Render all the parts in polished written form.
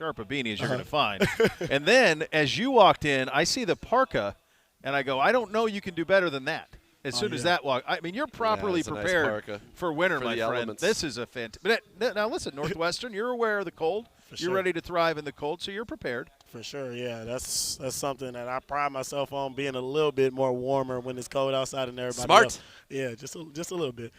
sharp a beanie as you're going to find. And then as you walked in, I see the parka, and I go, I don't know you can do better than that. As soon as that walk, I mean, you're properly prepared for winter, my friend. Elements. This is a fantastic. Now, listen, Northwestern, you're aware of the cold. You're ready to thrive in the cold, so you're prepared. For sure, yeah. That's something that I pride myself on, being a little bit more warmer when it's cold outside than everybody else. Yeah, just a little bit.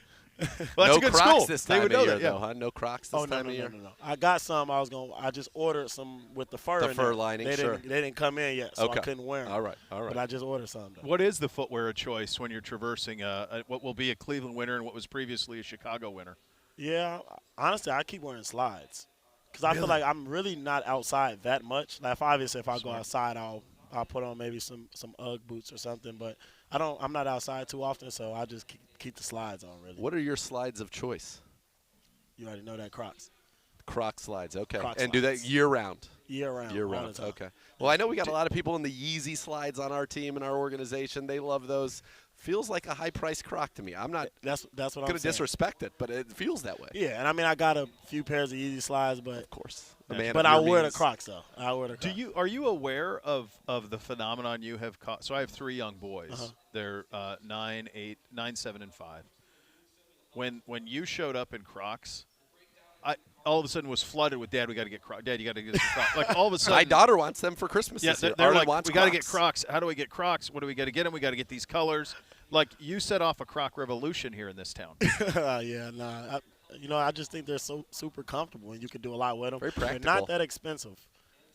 Well, that's no a good Crocs school. this They time would of know year, that, yeah. though, huh? No Crocs this time of year? No. I got some. I just ordered some with the fur in The fur there. lining, they sure. Didn't come in yet, so I couldn't wear them. All right. But I just ordered some. Though. What is the footwear of choice when you're traversing what will be a Cleveland winter and what was previously a Chicago winter? Yeah, honestly, I keep wearing slides because I feel like I'm really not outside that much. Like, obviously, if I go outside, I'll put on maybe some UGG boots or something. But I'm not outside too often, so I just keep the slides on. Really. What are your slides of choice? You already know that Crocs. Croc slides, okay. Croc and do that year-round? Year-round. Year-round, okay. Well, I know we got a lot of people in the Yeezy slides on our team and our organization. They love those. Feels like a high-priced Croc to me. I'm not that's what I'm going to disrespect it, but it feels that way. Yeah, and I mean I got a few pairs of Yeezy slides, but of course, but I wear the Crocs though. I wear the Crocs. Are you aware of the phenomenon you have caught? So I have 3 young boys. They're 9, 7, and 5. When you showed up in Crocs, I all of a sudden was flooded with, Dad, we got to get Crocs. Dad, you got to get some Crocs. Like all of a sudden. My daughter wants them for Christmas this year. They're Arlen like, wants we got to get Crocs. Crocs. How do we get Crocs? What do we got to get them? We got to get these colors. Like, you set off a Croc revolution here in this town. I just think they're so super comfortable, and you can do a lot with them. Very practical. They're not that expensive.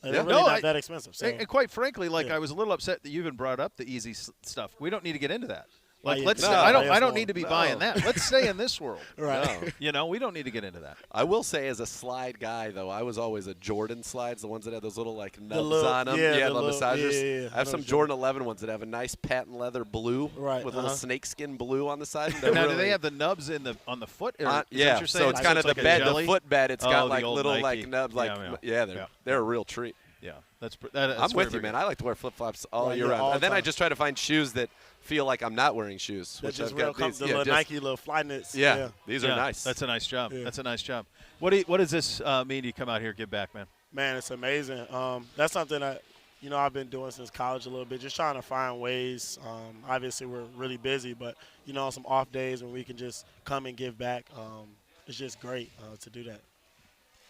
They're really not that expensive. So. And quite frankly, I was a little upset that you even brought up the easy stuff. We don't need to get into that. Like, I don't need to be buying that. Let's stay in this world. Right. No. We don't need to get into that. I will say, as a slide guy, though, I was always a Jordan slides, the ones that have those little nubs on them. Yeah, the massagers. Yeah. I have some Jordan 11 ones that have a nice patent leather blue with a little snakeskin blue on the side. Now, do they have the nubs on the foot? Yeah, so it's kind of the bed, the foot bed. It's got like little Nike. nubs. They're a real treat. Yeah, that's I'm with you, man. I like to wear flip-flops all year round. And then I just try to find shoes that feel like I'm not wearing shoes. Which is real comfortable. The Nike little fly knits. Yeah, these are nice. That's a nice job. Yeah. That's a nice job. What does this mean to you come out here and give back, man? Man, it's amazing. That's something that, I've been doing since college a little bit, just trying to find ways. Obviously, we're really busy, but, on some off days when we can just come and give back, it's just great to do that.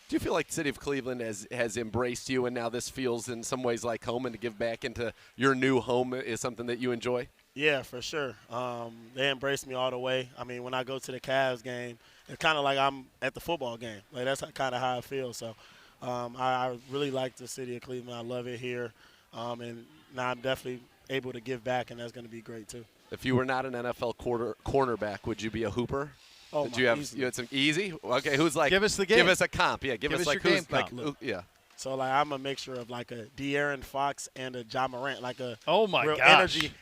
Do you feel like the city of Cleveland has embraced you, and now this feels in some ways like home, and to give back into your new home is something that you enjoy? Yeah, for sure. They embrace me all the way. I mean, when I go to the Cavs game, it's kind of like I'm at the football game. Like, that's kind of how I feel. So I really like the city of Cleveland. I love it here. And now I'm definitely able to give back, and that's going to be great too. If you were not an NFL cornerback, would you be a hooper? Oh, you had some easy? Okay, who's like? Give us the game. Give us a comp. Yeah, give us like your who's game like? comp. Yeah. So I'm a mixture of like a De'Aaron Fox and a Ja Morant, like a real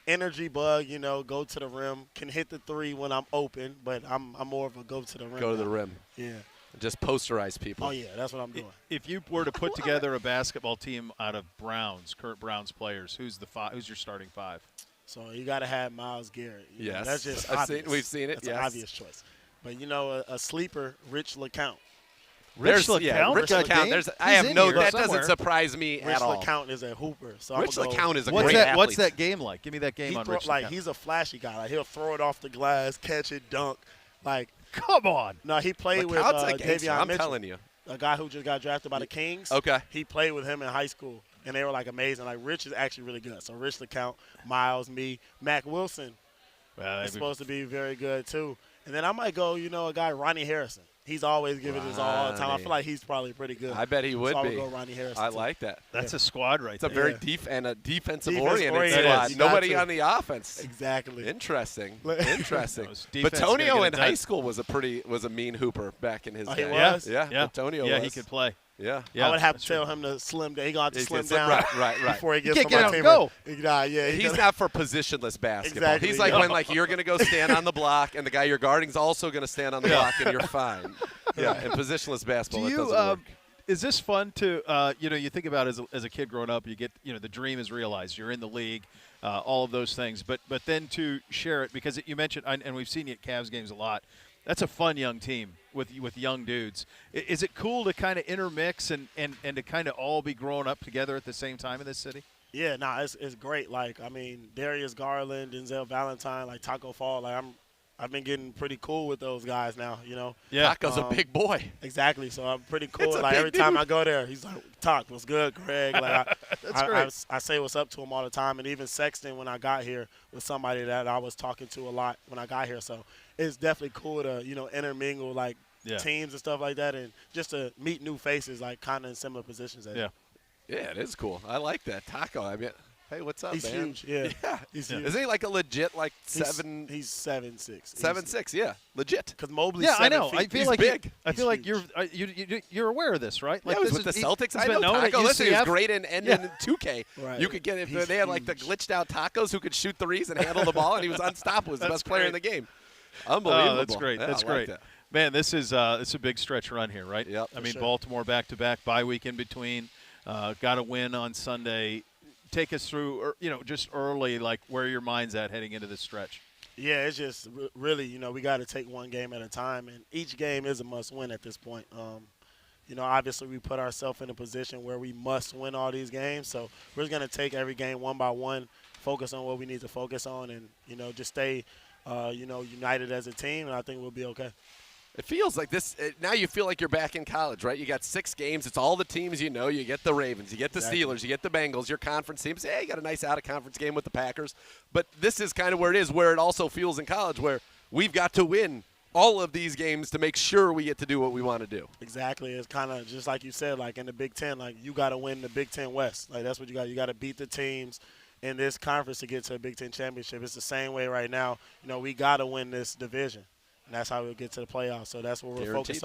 energy bug. Go to the rim, can hit the three when I'm open, but I'm more of a go to the rim. Go to the rim. Yeah. Just posterize people. Oh yeah, that's what I'm doing. If you were to put together a basketball team out of current Browns players, who's your starting 5? So you got to have Myles Garrett. Yes, that's just obvious. We've seen it. That's an obvious choice. But a sleeper, Rich LeCount. Rich LeCount. That doesn't surprise me at all. Rich LeCount is a hooper. So Rich LeCount is a great athlete. What's that game like? Give me that game on Rich LeCount. He's a flashy guy. Like, he'll throw it off the glass, catch it, dunk. Like, come on. No, he played with Davion Mitchell. I'm telling you. A guy who just got drafted by the Kings. Okay. He played with him in high school, and they were, amazing. Like, Rich is actually really good. So, Rich LeCount, Miles, me, Mac Wilson is supposed to be very good, too. And then I might go, a guy, Ronnie Harrison. He's always giving his all the time. I feel like he's probably pretty good. I bet he would so be. I would go Ronnie Harrison. I like that. That's a squad right there. It's a very defensive-oriented squad. Nobody on the offense. Exactly. Interesting. Batonio in high school was a mean hooper back in his day. He was? Yeah. Batonio was. Yeah, he could play. Yeah. I would have to tell him to slim down. He's going to have to slim down right. before he gets on my team. Go. He's not for positionless basketball. Exactly. He's like when you're going to go stand on the block and the guy you're guarding is also going to stand on the block and you're fine. Yeah, and positionless basketball, that doesn't work. Is this fun to, you think about as a kid growing up, you get, the dream is realized. You're in the league, all of those things. But then to share it, because you mentioned, and we've seen you at Cavs games a lot, That's a fun young team with young dudes. Is it cool to kind of intermix and to kind of all be growing up together at the same time in this city? Yeah, it's great. Like, I mean, Darius Garland, Denzel Valentine, like Taco Fall. Like, I've been getting pretty cool with those guys now. Yeah. Taco's a big boy. Exactly. So I'm pretty cool. It's a Like big every time dude. I go there, he's like, "Talk, what's good, Greg?" Like That's great. I say what's up to him all the time, and even sexting when I got here with somebody that I was talking to a lot when I got here. So it's definitely cool to intermingle like teams and stuff like that, and just to meet new faces like kind of in similar positions. Yeah. Yeah, it is cool. I like that. Taco, I mean, hey, what's up, He's man? huge. Yeah. Yeah. He's huge. Isn't he like a legit like He's 7'6"? He's 7'6". 7'6", yeah, legit. Because Mobley's Yeah, I 7 know. feet. I feel He's like big. I feel He's like you're aware of this, right? Like Yeah, he was this with the is- Celtics. he's I been know known at Taco. Listen, he was UCF. great in 2K. Right. You could get if He's they had like the huge. glitched out tacos who could shoot threes and handle the ball, and he was unstoppable. He was the That's best player in the great. game. Unbelievable. Oh, that's great. Yeah, That's I like great. that. Man, this is it's a big stretch run here, right? Yep. I mean, sure. Baltimore back-to-back, bye week in between. Got a win on Sunday. Take us through, just early, like where your mind's at heading into this stretch. Yeah, it's just really, we got to take one game at a time, and each game is a must-win at this point. Obviously we put ourselves in a position where we must win all these games, so we're just going to take every game one by one, focus on what we need to focus on, and, just stay, united as a team, and I think we'll be okay. It feels like this. Now you feel like you're back in college, right? You got 6 games. It's all the teams you know. You get the Ravens. You get the Exactly. Steelers. You get the Bengals. Your conference teams. Yeah, you got a nice out-of-conference game with the Packers. But this is kind of where it is, where it also feels in college, where we've got to win all of these games to make sure we get to do what we want to do. Exactly. It's kind of just like you said, like in the Big Ten, like you got to win the Big Ten West. Like that's what you got. You got to beat the teams in this conference to get to a Big Ten championship. It's the same way right now. We got to win this division. And that's how we'll get to the playoffs. So that's what we're Guaranteed. focused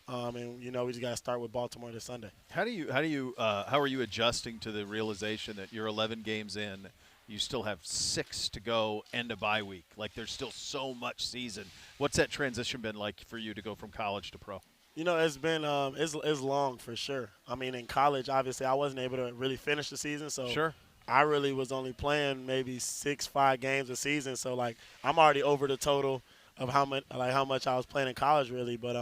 on. And we just got to start with Baltimore this Sunday. How are you adjusting to the realization that you're 11 games in, you still have 6 to go and a bye week? Like there's still so much season. What's that transition been like for you to go from college to pro? It's been it's long for sure. I mean, in college, obviously, I wasn't able to really finish the season. So Sure. I really was only playing maybe 5 games a season. So like I'm already over the total of how much I was playing in college, really. But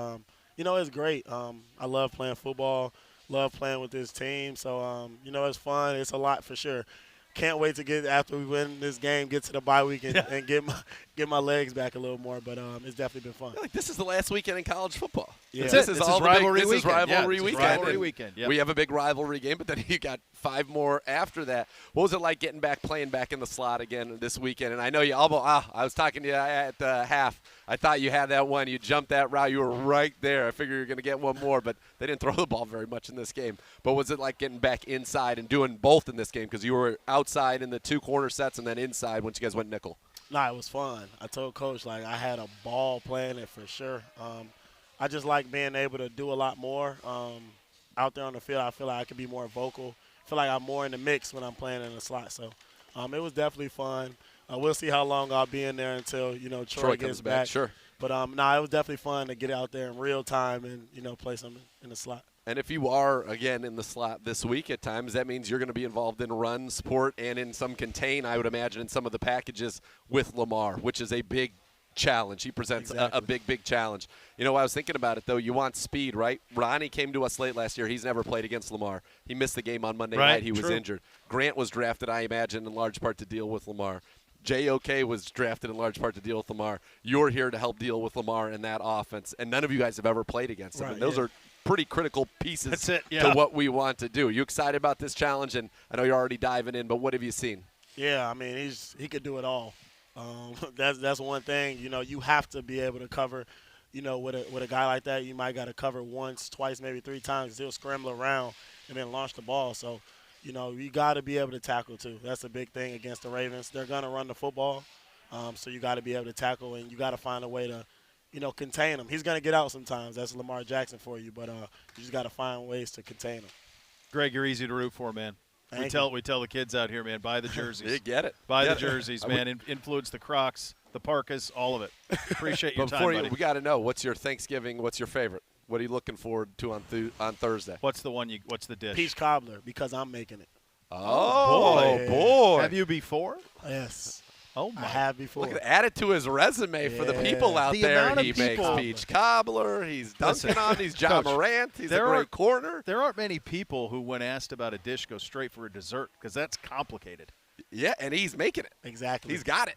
it's great. I love playing football, love playing with this team. So it's fun. It's a lot for sure. Can't wait to get after we win this game, get to the bye week and get my legs back a little more. But it's definitely been fun. Like this is the last weekend in college football. Yeah. This is This all is the rivalry big, this is weekend. Yeah, rivalry this is weekend. rivalry And weekend, yep. We have a big rivalry game, but then you got 5 more after that. What was it like playing back in the slot again this weekend? And I know you I was talking to you at the half. I thought you had that one. You jumped that route. You were right there. I figured you were going to get one more, but they didn't throw the ball very much in this game. But was it like getting back inside and doing both in this game? Because you were outside in the 2 corner sets and then inside once you guys went nickel. Nah, it was fun. I told Coach, I had a ball playing it for sure. I just like being able to do a lot more out there on the field. I feel like I can be more vocal. I feel like I'm more in the mix when I'm playing in the slot. So it was definitely fun. We'll see how long I'll be in there until, Troy gets comes back. Sure. But, it was definitely fun to get out there in real time and, play something in the slot. And if you are, again, in the slot this week at times, that means you're going to be involved in run, support, and in some contain, I would imagine, in some of the packages with Lamar, which is a big challenge. He presents Exactly. a big challenge. I was thinking about it, though. You want speed, right? Ronnie came to us late last year. He's never played against Lamar. He missed the game on Monday Right, night. He was true. injured. Grant was drafted, I imagine, in large part to deal with Lamar. JOK was drafted in large part to deal with Lamar. You're here to help deal with Lamar in that offense, and none of you guys have ever played against him. Right, And those yeah. are pretty critical pieces That's it, to yeah. what we want to do. You excited about this challenge? And I know you're already diving in, but what have you seen? Yeah, I mean, he could do it all. That's one thing. You have to be able to cover. With a guy like that, you might got to cover once, twice, maybe 3 times. He'll scramble around and then launch the ball. So, you got to be able to tackle too. That's a big thing against the Ravens. They're gonna run the football, so you got to be able to tackle, and you got to find a way to, contain him. He's gonna get out sometimes. That's Lamar Jackson for you, but you just got to find ways to contain him. Greg, you're easy to root for, man. We tell the kids out here, man, buy the jerseys. You get it. Buy Get the it. jerseys, man. Influence the Crocs, the parkas, all of it. Appreciate your But time, before buddy. we got to know, what's your Thanksgiving? What's your favorite? What are you looking forward to on Thursday? What's the dish? Peach cobbler because I'm making it. Oh, boy. boy. Have you before? Yes. Oh I my! have before. Look at add it to his resume for the people out The there. amount of He makes people- peach cobbler. He's dunking on. He's John Coach, Morant. He's a there great aren't- corner. There aren't many people who, when asked about a dish, go straight for a dessert because that's complicated. Yeah, and he's making it. Exactly. He's got it.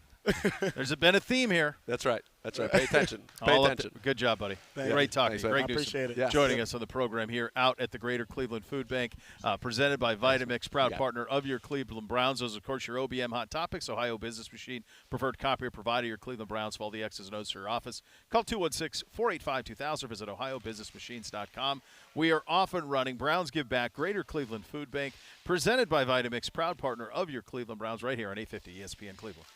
There's been a theme here. That's right. That's right. Pay attention. Pay All up attention. to- good job, buddy. Thank Great you. talking. Thanks, man. Greg I Newsom appreciate it. Yes. joining us on the program here out at the Greater Cleveland Food Bank, presented by Vitamix, proud Yeah. partner of your Cleveland Browns. Those, of course, your OBM Hot Topics, Ohio Business Machine, preferred copier provider, your Cleveland Browns for all the X's and O's to your office. Call 216-485-2000 or visit ohiobusinessmachines.com. We are off and running. Browns Give Back, Greater Cleveland Food Bank, presented by Vitamix, proud partner of your Cleveland Browns, right here on 850 ESPN Cleveland.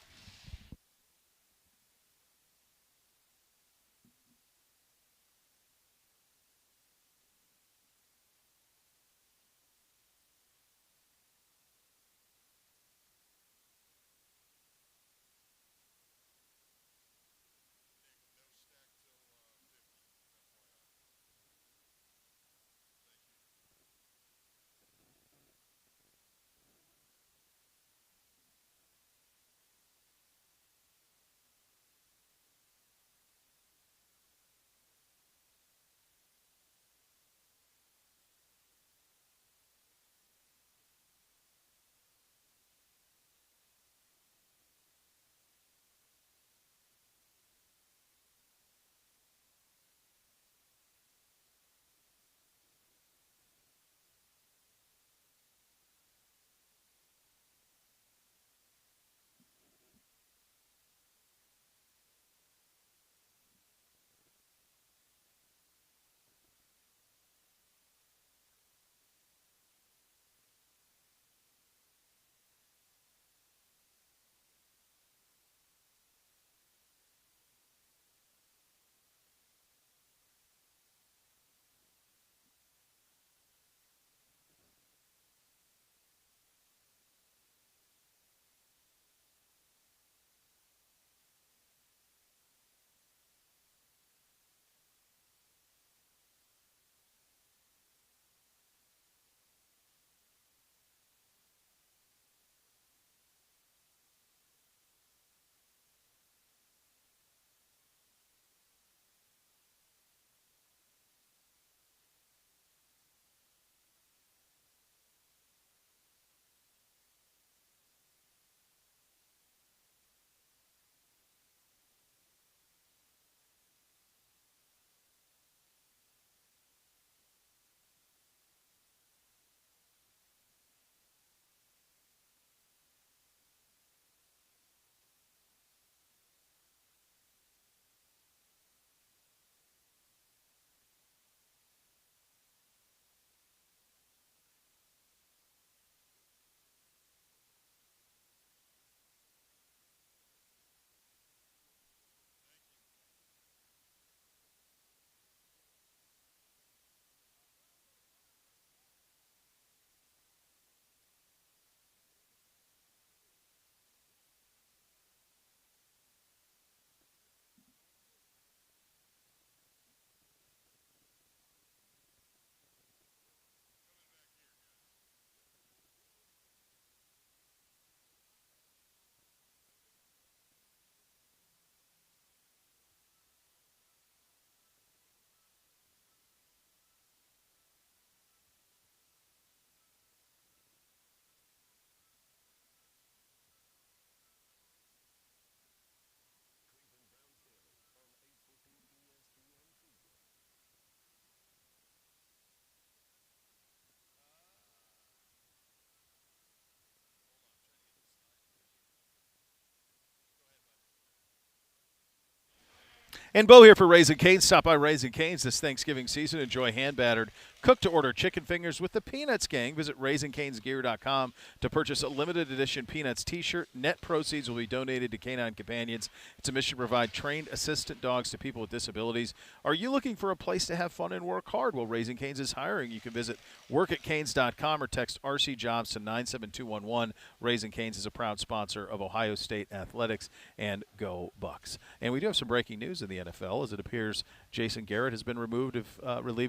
And Beau here for Raising Cane's. Stop by Raising Cane's this Thanksgiving season. Enjoy hand-battered, cooked-to-order chicken fingers with the Peanuts Gang. Visit RaisingCanesGear.com to purchase a limited edition Peanuts T-shirt. Net proceeds will be donated to Canine Companions. It's a mission to provide trained assistant dogs to people with disabilities. Are you looking for a place to have fun and work hard? Well, Raising Canes is hiring. You can visit workatcanes.com or text RC Jobs to 97211. Raising Canes is a proud sponsor of Ohio State Athletics, and go Bucks. And we do have some breaking news in the NFL, as it appears Jason Garrett has been relieved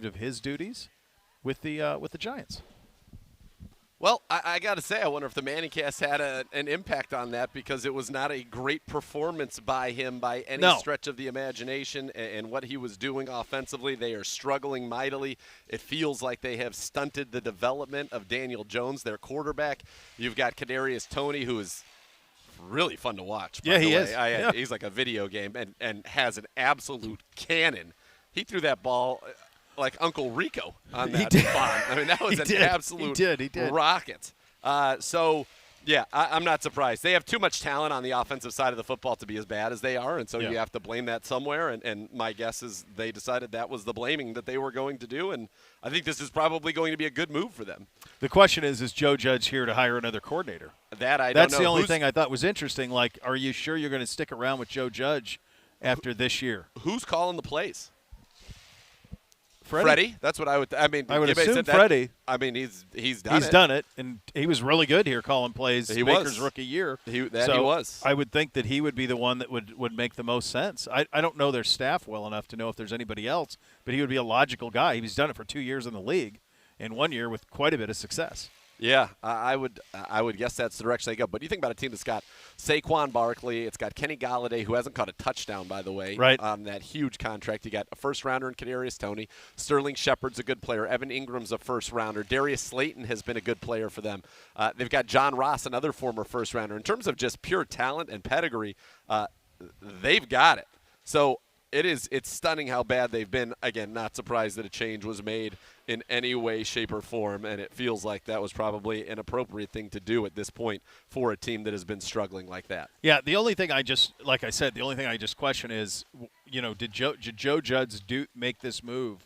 of his duties with the Giants. Well, I got to say, I wonder if the Manningcast had an impact on that, because it was not a great performance by him by any stretch of the imagination, and what he was doing offensively. They are struggling mightily. It feels like they have stunted the development of Daniel Jones, their quarterback. You've got Kadarius Toney, who is really fun to watch. Yeah, he is. He's like a video game and has an absolute cannon. He threw that ball like Uncle Rico on that bomb. I mean, that was an absolute rocket. I'm not surprised. They have too much talent on the offensive side of the football to be as bad as they are, and so you have to blame that somewhere. And my guess is they decided that was the blaming that they were going to do, and I think this is probably going to be a good move for them. The question is Joe Judge here to hire another coordinator? That's the only thing I thought was interesting. Like, are you sure you're going to stick around with Joe Judge after this year? Who's calling the plays? Freddie? That's what I would. I would assume Freddie. I mean, he's done it. He's done it, and he was really good here calling plays. Baker's rookie year. He was. I would think that he would be the one that would make the most sense. I don't know their staff well enough to know if there's anybody else, but he would be a logical guy. He's done it for 2 years in the league, and 1 year with quite a bit of success. Yeah, I would guess that's the direction they go. But you think about a team that's got Saquon Barkley, it's got Kenny Golladay, who hasn't caught a touchdown, by the way, right, on that huge contract. You got a first-rounder in Kadarius Toney. Sterling Shepard's a good player. Evan Ingram's a first-rounder. Darius Slayton has been a good player for them. They've got John Ross, another former first-rounder. In terms of just pure talent and pedigree, they've got it. So it's stunning how bad they've been. Again, not surprised that a change was made in any way, shape, or form, and it feels like that was probably an appropriate thing to do at this point for a team that has been struggling like that. Yeah, the only thing I just question is, did Joe Judge make this move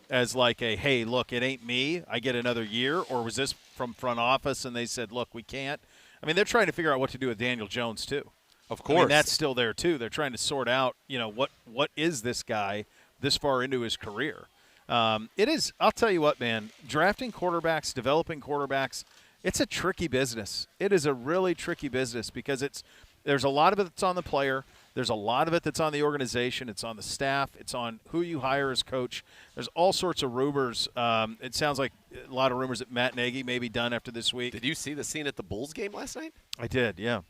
as like a, hey, look, it ain't me, I get another year, or was this from front office and they said, look, we can't? I mean, they're trying to figure out what to do with Daniel Jones too. Of course. I mean, that's still there too. They're trying to sort out, what is this guy this far into his career? It is, I'll tell you what, man, drafting quarterbacks, developing quarterbacks, it's a tricky business. It is a really tricky business because there's a lot of it that's on the player. There's a lot of it that's on the organization. It's on the staff. It's on who you hire as coach. There's all sorts of rumors. It sounds like a lot of rumors that Matt Nagy may be done after this week. Did you see the scene at the Bulls game last night? I did, yeah.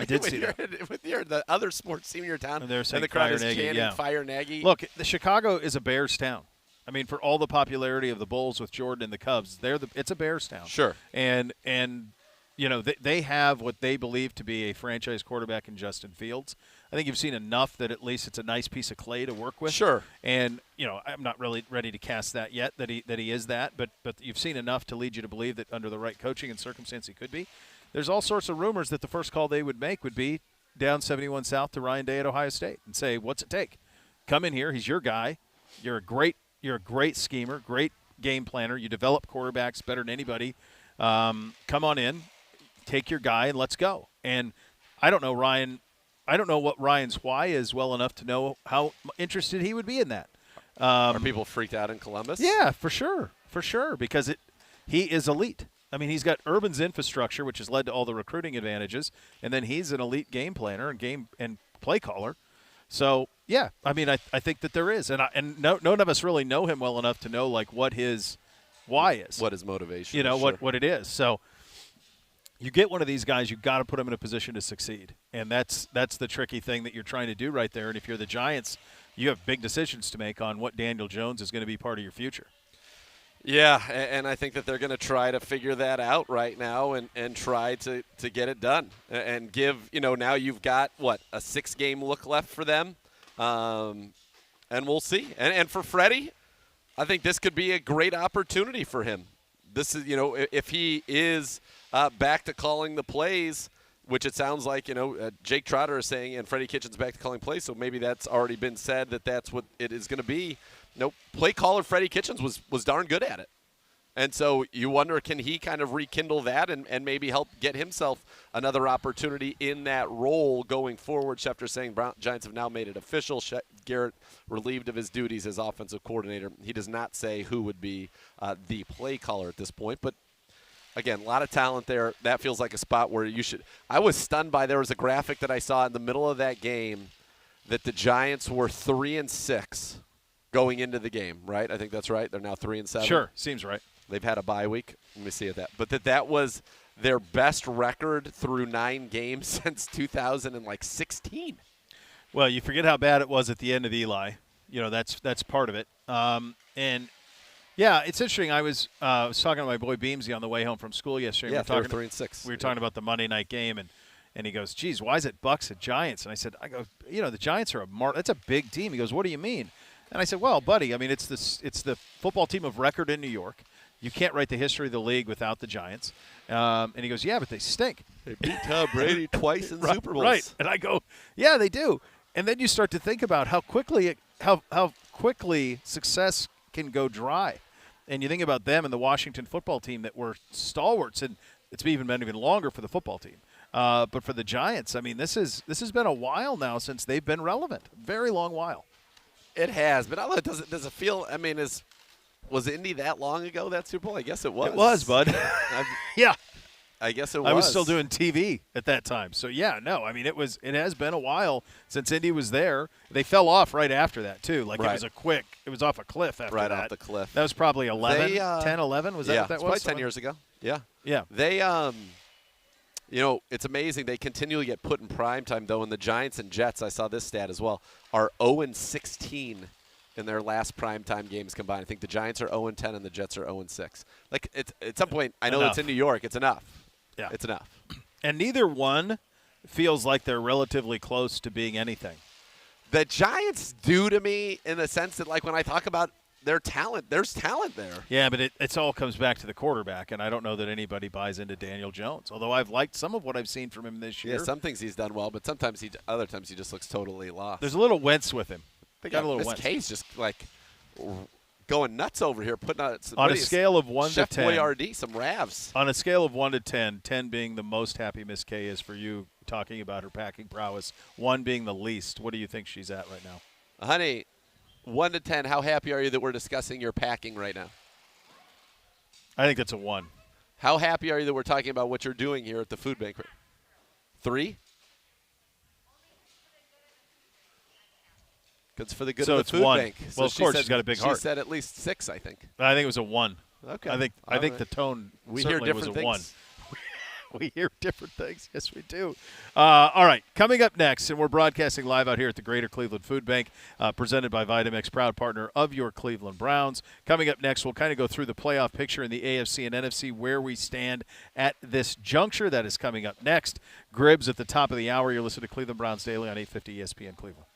I did see that. With the other sports team in your town, and they're saying the crowd is Nagy, chanting, fire Nagy. Look, the Chicago is a Bears town. I mean, for all the popularity of the Bulls with Jordan and the Cubs, it's a Bears town. Sure. And they have what they believe to be a franchise quarterback in Justin Fields. I think you've seen enough that at least it's a nice piece of clay to work with. Sure. And I'm not really ready to cast that yet that he is that, but you've seen enough to lead you to believe that under the right coaching and circumstance he could be. There's all sorts of rumors that the first call they would make would be down 71 South to Ryan Day at Ohio State and say, what's it take? Come in here. He's your guy. You're a great schemer, great game planner. You develop quarterbacks better than anybody. Come on in, take your guy, and let's go. And I don't know what Ryan's why is well enough to know how interested he would be in that. Are people freaked out in Columbus? Yeah, for sure, because he is elite. I mean, he's got Urban's infrastructure, which has led to all the recruiting advantages, and then he's an elite game planner and play caller. So, yeah, I mean, I think that there is. And none of us really know him well enough to know, like, what his why is. What his motivation is. Sure. What it is. So, you get one of these guys, you've got to put him in a position to succeed. And that's the tricky thing that you're trying to do right there. And if you're the Giants, you have big decisions to make on what Daniel Jones is going to be part of your future. Yeah, and I think that they're going to try to figure that out right now and try to get it done and give, now you've got, a 6-game look left for them, and we'll see. And for Freddie, I think this could be a great opportunity for him. This is, if he is back to calling the plays, which it sounds like, Jake Trotter is saying, and Freddie Kitchens back to calling plays, so maybe that's already been said that that's what it is going to be. Play caller Freddie Kitchens was darn good at it. And so you wonder, can he kind of rekindle that and maybe help get himself another opportunity in that role going forward? Schefter saying Giants have now made it official. Garrett relieved of his duties as offensive coordinator. He does not say who would be the play caller at this point. But, again, a lot of talent there. That feels like a spot where you should – I was stunned by there was a graphic that I saw in the middle of that game that the Giants were 3-6 going into the game, right? I think that's right. They're now 3-7. Sure, seems right. They've had a bye week. Let me see that. But that was their best record through 9 games since 2016. Well, you forget how bad it was at the end of Eli. That's part of it. And yeah, it's interesting. I was talking to my boy Beamsy on the way home from school yesterday. Yeah, we were 3-6. We were talking about the Monday night game, and he goes, "Geez, why is it Bucks and Giants?" And I go, the Giants are that's a big team. He goes, "What do you mean?" And I said, "Well, buddy, I mean it's the football team of record in New York. You can't write the history of the league without the Giants." And he goes, "Yeah, but they stink. They beat Tom Brady twice in Super Bowls." Right. And I go, "Yeah, they do." And then you start to think about how quickly success can go dry. And you think about them and the Washington football team that were stalwarts, and it's been even longer for the football team. But for the Giants, I mean, this has been a while now since they've been relevant. Very long while. It has, but I don't know, does it feel? I mean, was Indy that long ago, that Super Bowl? I guess it was. It was, bud. Yeah. I guess it was. I was still doing TV at that time. So, yeah, no, I mean, it has been a while since Indy was there. They fell off right after that, too. Like, right. it was off a cliff after that. Right off the cliff. That was probably 10, 11? Was that what that was? Probably 10 years ago. Yeah. Yeah. They, it's amazing. They continually get put in primetime, though, and the Giants and Jets, I saw this stat as well, are 0-16 in their last primetime games combined. I think the Giants are 0-10 and the Jets are 0-6. Like, at some point, I know it's in New York. It's enough. Yeah. It's enough. And neither one feels like they're relatively close to being anything. The Giants do to me in the sense that, like, when I talk about their talent, there's talent there. Yeah, but it all comes back to the quarterback, and I don't know that anybody buys into Daniel Jones, although I've liked some of what I've seen from him this year. Yeah, some things he's done well, but other times he just looks totally lost. There's a little Wentz with him. They got a little Wentz. Case just, like, going nuts over here, putting out on a scale of 1 to 10. Chef Boyardee, some ravs. On a scale of 1 to 10, 10 being the most happy Miss K is for you, talking about her packing prowess, 1 being the least. What do you think she's at right now? Honey, 1 to 10, how happy are you that we're discussing your packing right now? I think that's a 1. How happy are you that we're talking about what you're doing here at the food banquet? 3? Because for the good of the food bank. Well, of course, she's got a big heart. She said at least 6, I think. I think it was a 1. Okay. I think the tone we certainly hear different was a things. 1. We hear different things. Yes, we do. All right, coming up next, and we're broadcasting live out here at the Greater Cleveland Food Bank, presented by Vitamix, proud partner of your Cleveland Browns. Coming up next, we'll kind of go through the playoff picture in the AFC and NFC, where we stand at this juncture. That is coming up next. Gribbs at the top of the hour. You're listening to Cleveland Browns Daily on 850 ESPN Cleveland.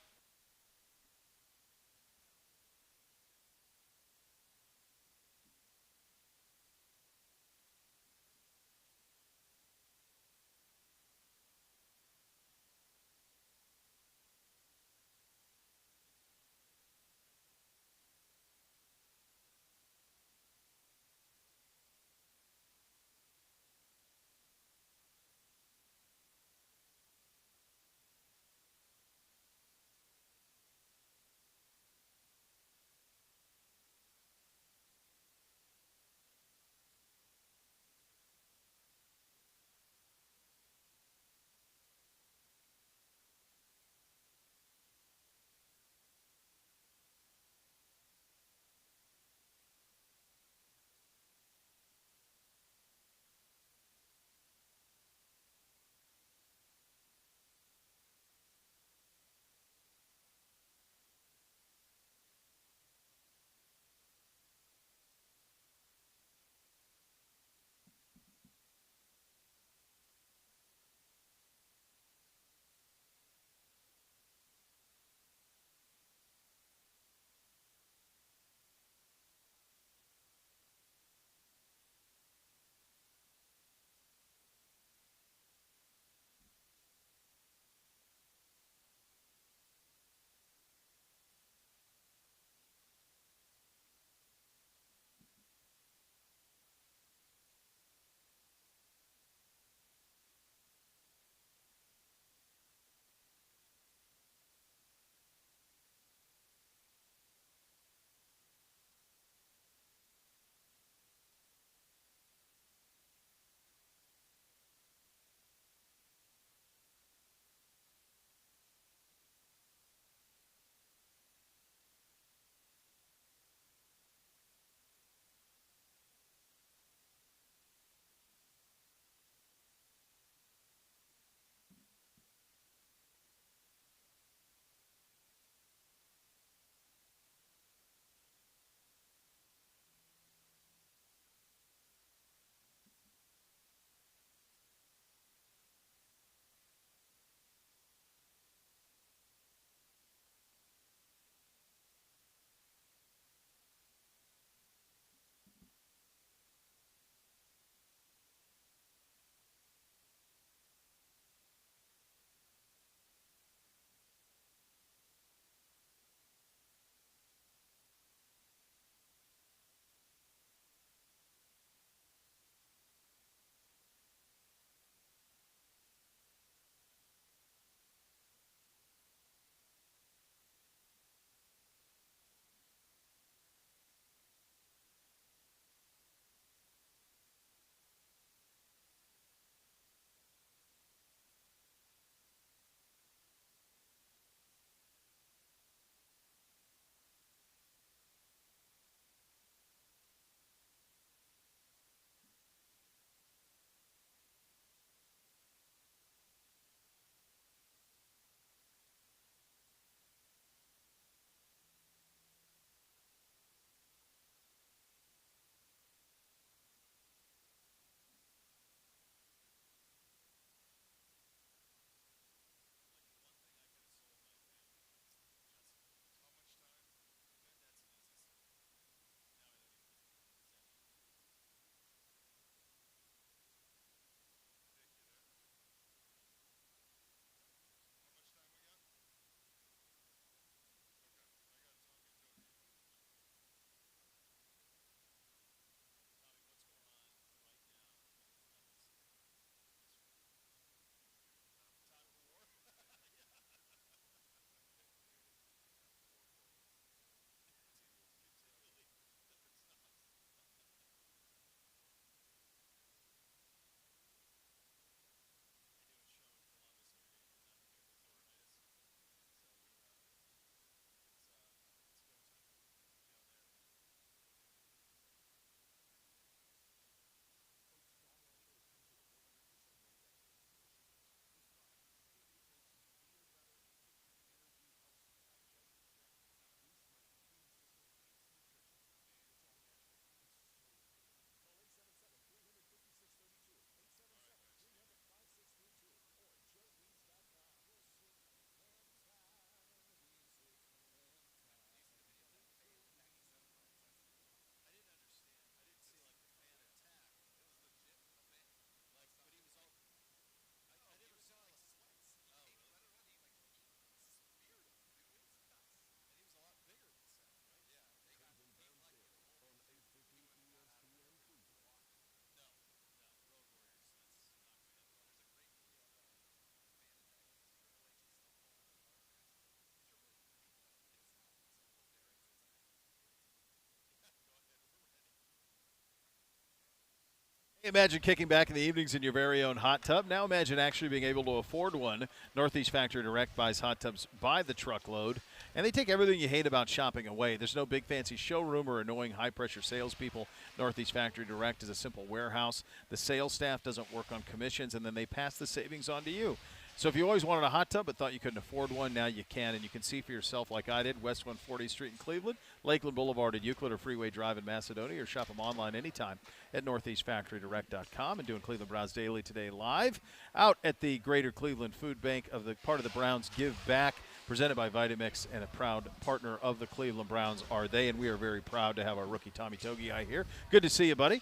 Imagine kicking back in the evenings in your very own hot tub. Now imagine actually being able to afford one. Northeast Factory Direct buys hot tubs by the truckload, and they take everything you hate about shopping away. There's no big fancy showroom or annoying high-pressure salespeople. Northeast Factory Direct is a simple warehouse. The sales staff doesn't work on commissions, and then they pass the savings on to you. So if you always wanted a hot tub but thought you couldn't afford one, now you can, and you can see for yourself like I did, West 140th Street in Cleveland, Lakeland Boulevard in Euclid, or Freeway Drive in Macedonia, or shop them online anytime at northeastfactorydirect.com. And doing Cleveland Browns Daily today live out at the Greater Cleveland Food Bank of the part of the Browns Give Back, presented by Vitamix, and a proud partner of the Cleveland Browns are they, and we are very proud to have our rookie Tommy Togiai here. Good to see you, buddy.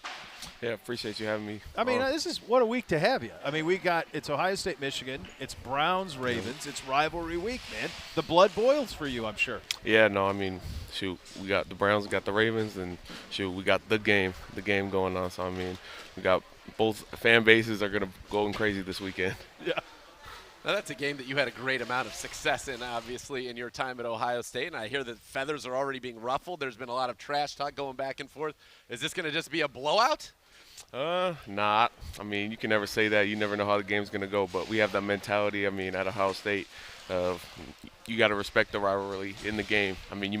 Yeah, appreciate you having me. I mean, this is what a week to have you. I mean, it's Ohio State, Michigan, it's Browns, Ravens, it's rivalry week, man. The blood boils for you, I'm sure. Yeah, no, I mean, shoot, we got the Browns, got the Ravens, and shoot, we got the game going on. So I mean, we got both fan bases are gonna go crazy this weekend. Yeah. Now, that's a game that you had a great amount of success in, obviously, in your time at Ohio State. And I hear that feathers are already being ruffled. There's been a lot of trash talk going back and forth. Is this going to just be a blowout? Not. I mean, you can never say that. You never know how the game's going to go. But we have that mentality, I mean, at Ohio State of you got to respect the rivalry in the game. I mean,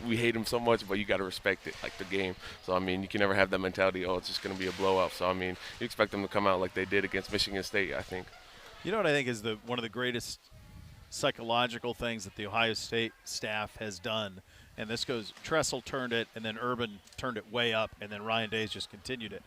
we hate them so much, but you got to respect it, like the game. So, I mean, you can never have that mentality, oh, it's just going to be a blowout. So, I mean, you expect them to come out like they did against Michigan State, I think. You know what I think is one of the greatest psychological things that the Ohio State staff has done, and this goes, Tressel turned it, and then Urban turned it way up, and then Ryan Days just continued it.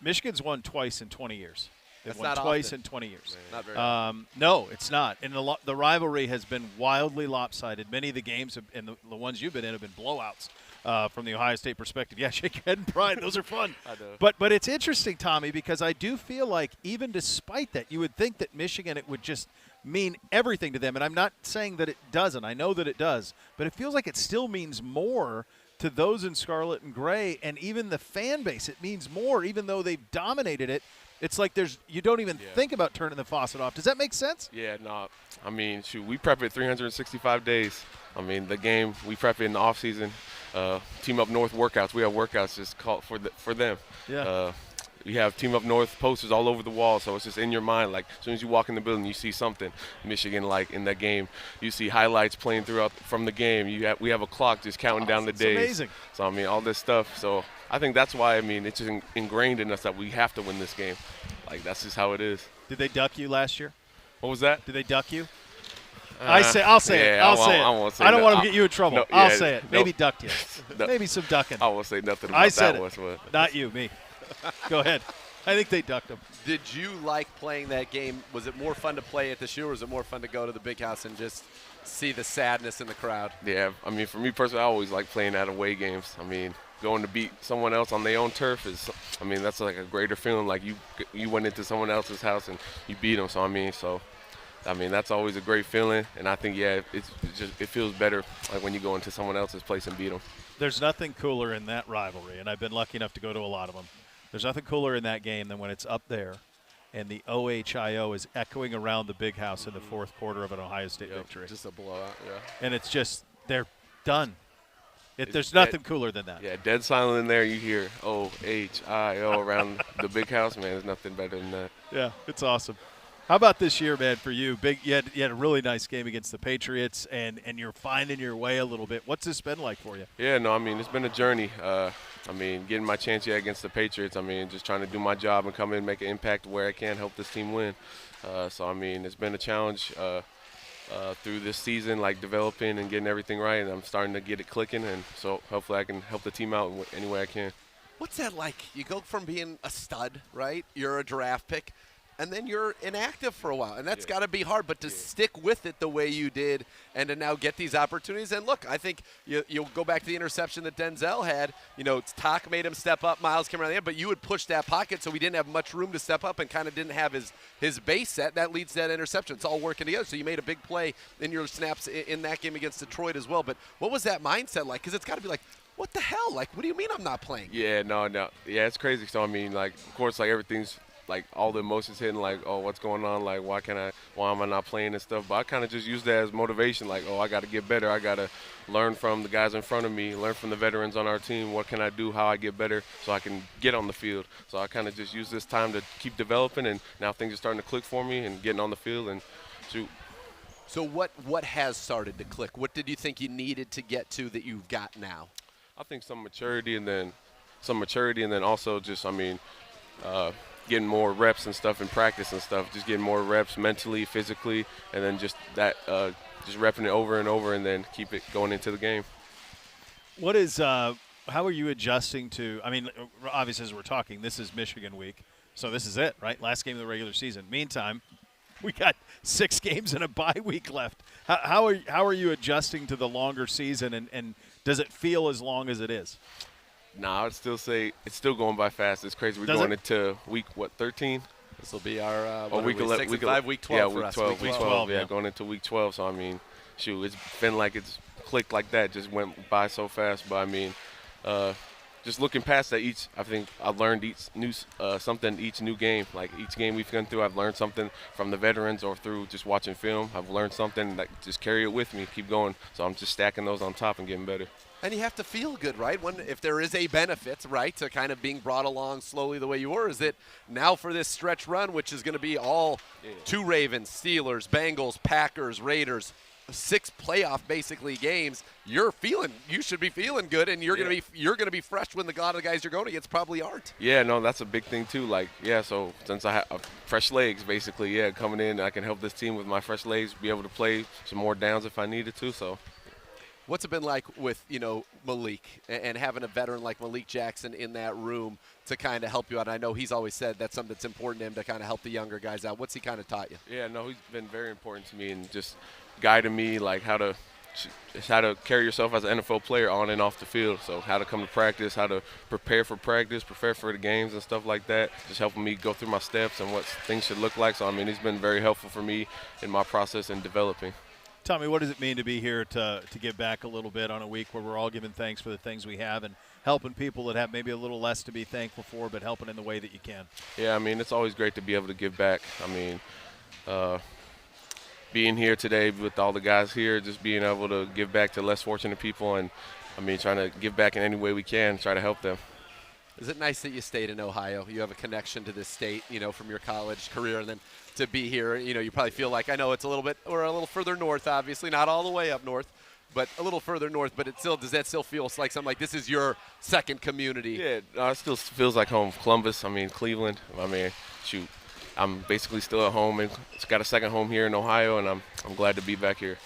Michigan's won twice in 20 years. They've won twice in 20 years. Not very often. No, it's not. And the rivalry has been wildly lopsided. Many of the games, and the ones you've been in, have been blowouts. From the Ohio State perspective. Yeah, shake your head in pride. Those are fun. I know. But it's interesting, Tommy, because I do feel like even despite that, you would think that Michigan, it would just mean everything to them. And I'm not saying that it doesn't. I know that it does. But it feels like it still means more to those in scarlet and gray. And even the fan base, it means more, even though they've dominated it. It's like you don't even think about turning the faucet off. Does that make sense? Yeah, no. I mean, shoot, we prep it 365 days. I mean, the game, we prep it in the offseason. Team Up North workouts. We have workouts just called for them. Yeah. We have Team Up North posters all over the wall, so it's just in your mind. Like, as soon as you walk in the building, you see something. Michigan, like, in that game. You see highlights playing throughout from the game. We have a clock just counting down the days. Amazing. So, I mean, all this stuff. So, I think that's why, I mean, it's just ingrained in us that we have to win this game. Like, that's just how it is. Did they duck you last year? What was that? Did they duck you? I'll say it. I won't say I don't no. want to get you in trouble. No, I'll yeah, say it. no. Maybe ducked you. No. Maybe some ducking. I won't say nothing about said that one. Not you, me. Go ahead. I think they ducked him. Did you like playing that game? Was it more fun to play at the shoe, or was it more fun to go to the big house and just see the sadness in the crowd? Yeah, I mean, for me personally, I always like playing at away games. I mean, going to beat someone else on their own turf I mean, that's like a greater feeling. Like you went into someone else's house and you beat them. So, I mean, that's always a great feeling. And I think, yeah, it feels better like when you go into someone else's place and beat them. There's nothing cooler in that rivalry, and I've been lucky enough to go to a lot of them. There's nothing cooler in that game than when it's up there and the OHIO is echoing around the big house in the fourth quarter of an Ohio State victory. Just a blowout, yeah. And it's just, they're done. There's nothing cooler than that. Yeah, dead silent in there. You hear OHIO around the big house, man. There's nothing better than that. Yeah, it's awesome. How about this year, man, for you? You had a really nice game against the Patriots, and you're finding your way a little bit. What's this been like for you? Yeah, no, I mean, it's been a journey. I mean, getting my chance here against the Patriots, I mean, just trying to do my job and come in and make an impact where I can, help this team win. So, I mean, it's been a challenge through this season, like developing and getting everything right, and I'm starting to get it clicking, and so hopefully I can help the team out in any way I can. What's that like? You go from being a stud, right? You're a draft pick, and then you're inactive for a while, and that's got to be hard. But to stick with it the way you did, and to now get these opportunities. And look, I think you'll go back to the interception that Denzel had. You know, Talk made him step up. Miles came around the end, but you would push that pocket, so he didn't have much room to step up, and kind of didn't have his base set. That leads to that interception. It's all working together. So you made a big play in your snaps in that game against Detroit as well. But what was that mindset like? Because it's got to be like, what the hell? Like, what do you mean I'm not playing? Yeah, no. Yeah, it's crazy. So, I mean, like, of course, like, everything's like all the emotions hitting, like, oh, what's going on? Like, why am I not playing and stuff? But I kind of just use that as motivation, like, oh, I got to get better. I got to learn from the guys in front of me, learn from the veterans on our team. What can I do? How I get better so I can get on the field. So I kind of just use this time to keep developing, and now things are starting to click for me and getting on the field and shoot. So what has started to click? What did you think you needed to get to that you've got now? I think some maturity and then also just, getting more reps and stuff in practice and stuff, just getting more reps mentally, physically, and then just that, just repping it over and over and then keep it going into the game. What is, how are you adjusting to, obviously as we're talking, this is Michigan week, so this is it, right? Last game of the regular season. Meantime, we got 6 games and a bye week left. How are you adjusting to the longer season, and does it feel as long as it is? Nah, I would still say it's still going by fast. It's crazy. We're going into week, 13? This will be our week 11, 6 and 5, week 12 yeah, for us. Week 12, yeah, going into week 12. So, it's been like it's clicked like that. Just went by so fast. But, just looking past that, I think I've learned something each new game. Like each game we've gone through, I've learned something from the veterans or through just watching film. I've learned something that just carry it with me, keep going. So I'm just stacking those on top and getting better. And you have to feel good, right? If there is a benefit, right, to kind of being brought along slowly the way you were, is it now for this stretch run, which is going to be all 2 Ravens, Steelers, Bengals, Packers, Raiders, 6 playoff basically games. You should be feeling good, and you're going to be fresh when a lot of the guys you're going against probably aren't. Yeah, no, that's a big thing too. So since I have fresh legs, basically, coming in, I can help this team with my fresh legs, be able to play some more downs if I needed to. So. What's it been like with, Malik and having a veteran like Malik Jackson in that room to kind of help you out? I know he's always said that's something that's important to him to kind of help the younger guys out. What's he kind of taught you? Yeah, no, he's been very important to me and just guiding me, like how to carry yourself as an NFL player on and off the field. So how to come to practice, how to prepare for practice, prepare for the games and stuff like that. Just helping me go through my steps and what things should look like. So, he's been very helpful for me in my process in developing. Tommy, what does it mean to be here to give back a little bit on a week where we're all giving thanks for the things we have and helping people that have maybe a little less to be thankful for, but helping in the way that you can? Yeah, it's always great to be able to give back. Being here today with all the guys here, just being able to give back to less fortunate people and, trying to give back in any way we can, try to help them. Is it nice that you stayed in Ohio? You have a connection to this state, from your college career, and then to be here, you probably feel like, I know it's we're a little further north, obviously, not all the way up north, but a little further north, but does that still feel like something like this is your second community? Yeah, it still feels like home. Columbus, Cleveland, shoot. I'm basically still at home and it's got a second home here in Ohio, and I'm glad to be back here.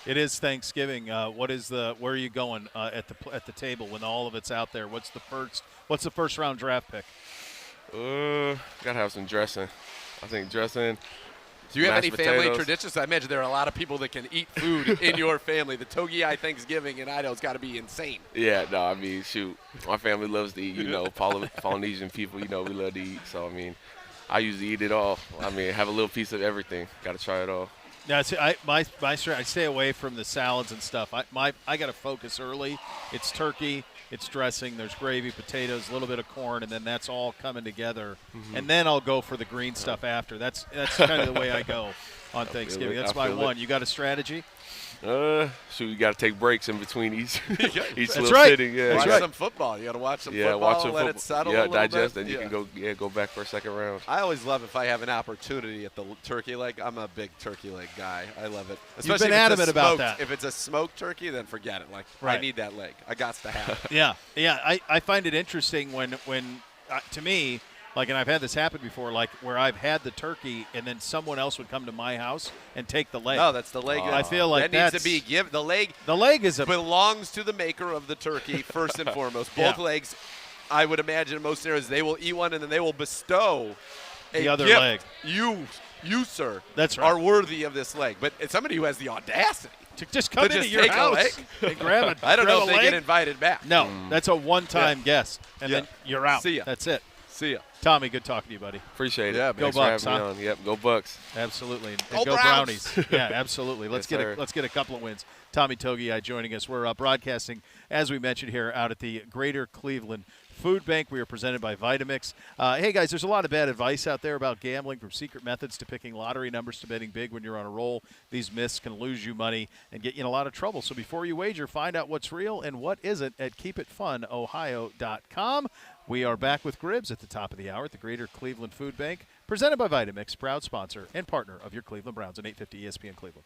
It is Thanksgiving. Where are you going at the table when all of it's out there? What's the first round draft pick? Gotta have some dressing. I think dressing. Do you have any family potatoes. Traditions? I imagine there are a lot of people that can eat food in your family. The Togiai Thanksgiving in Idaho's got to be insane. Yeah, no, shoot. My family loves to eat, Polynesian people, we love to eat. So, I usually eat it all. Have a little piece of everything. Got to try it all. Now, I stay away from the salads and stuff. I got to focus early. It's turkey, it's dressing, there's gravy, potatoes, a little bit of corn, and then that's all coming together. Mm-hmm. And then I'll go for the green stuff after. That's kind of the way I go on Thanksgiving. That's my one. You got a strategy? You got to take breaks in between each little right. sitting. Yeah, watch some football. You got to watch some football. Let it settle a little digest, bit. and you can go back for a second round. I always love if I have an opportunity at the turkey leg. I'm a big turkey leg guy. I love it. Especially You've been adamant about that. If it's a smoked turkey, then forget it. Right. I need that leg. I got to have it. Yeah. I find it interesting when to me. And I've had this happen before, where I've had the turkey and then someone else would come to my house and take the leg. No, that's the leg. I feel like that needs to be given. The leg belongs to the maker of the turkey first and foremost. Both legs, I would imagine in most areas, they will eat one and then they will bestow the other gift. leg. You, sir, that's right, are worthy of this leg. But it's somebody who has the audacity to just come into your house and grab it. I don't know if they get invited back. No, that's a one-time guest, and then you're out. See ya. That's it. See ya. Tommy, good talking to you, buddy. Appreciate it. Yeah, Go Thanks Bucks, for having huh? me on. Yep, go Bucks. Absolutely. And Go go Browns. Brownies. Yeah, absolutely. Let's Yes, get sir. a couple of wins. Tommy Togiai joining us. We're broadcasting, as we mentioned here, out at the Greater Cleveland Food Bank. We are presented by Vitamix. Hey, guys, there's a lot of bad advice out there about gambling, from secret methods to picking lottery numbers to betting big when you're on a roll. These myths can lose you money and get you in a lot of trouble. So before you wager, find out what's real and what isn't at keepitfunohio.com. We are back with Gribbs at the top of the hour at the Greater Cleveland Food Bank, presented by Vitamix, proud sponsor and partner of your Cleveland Browns on 850 ESPN Cleveland.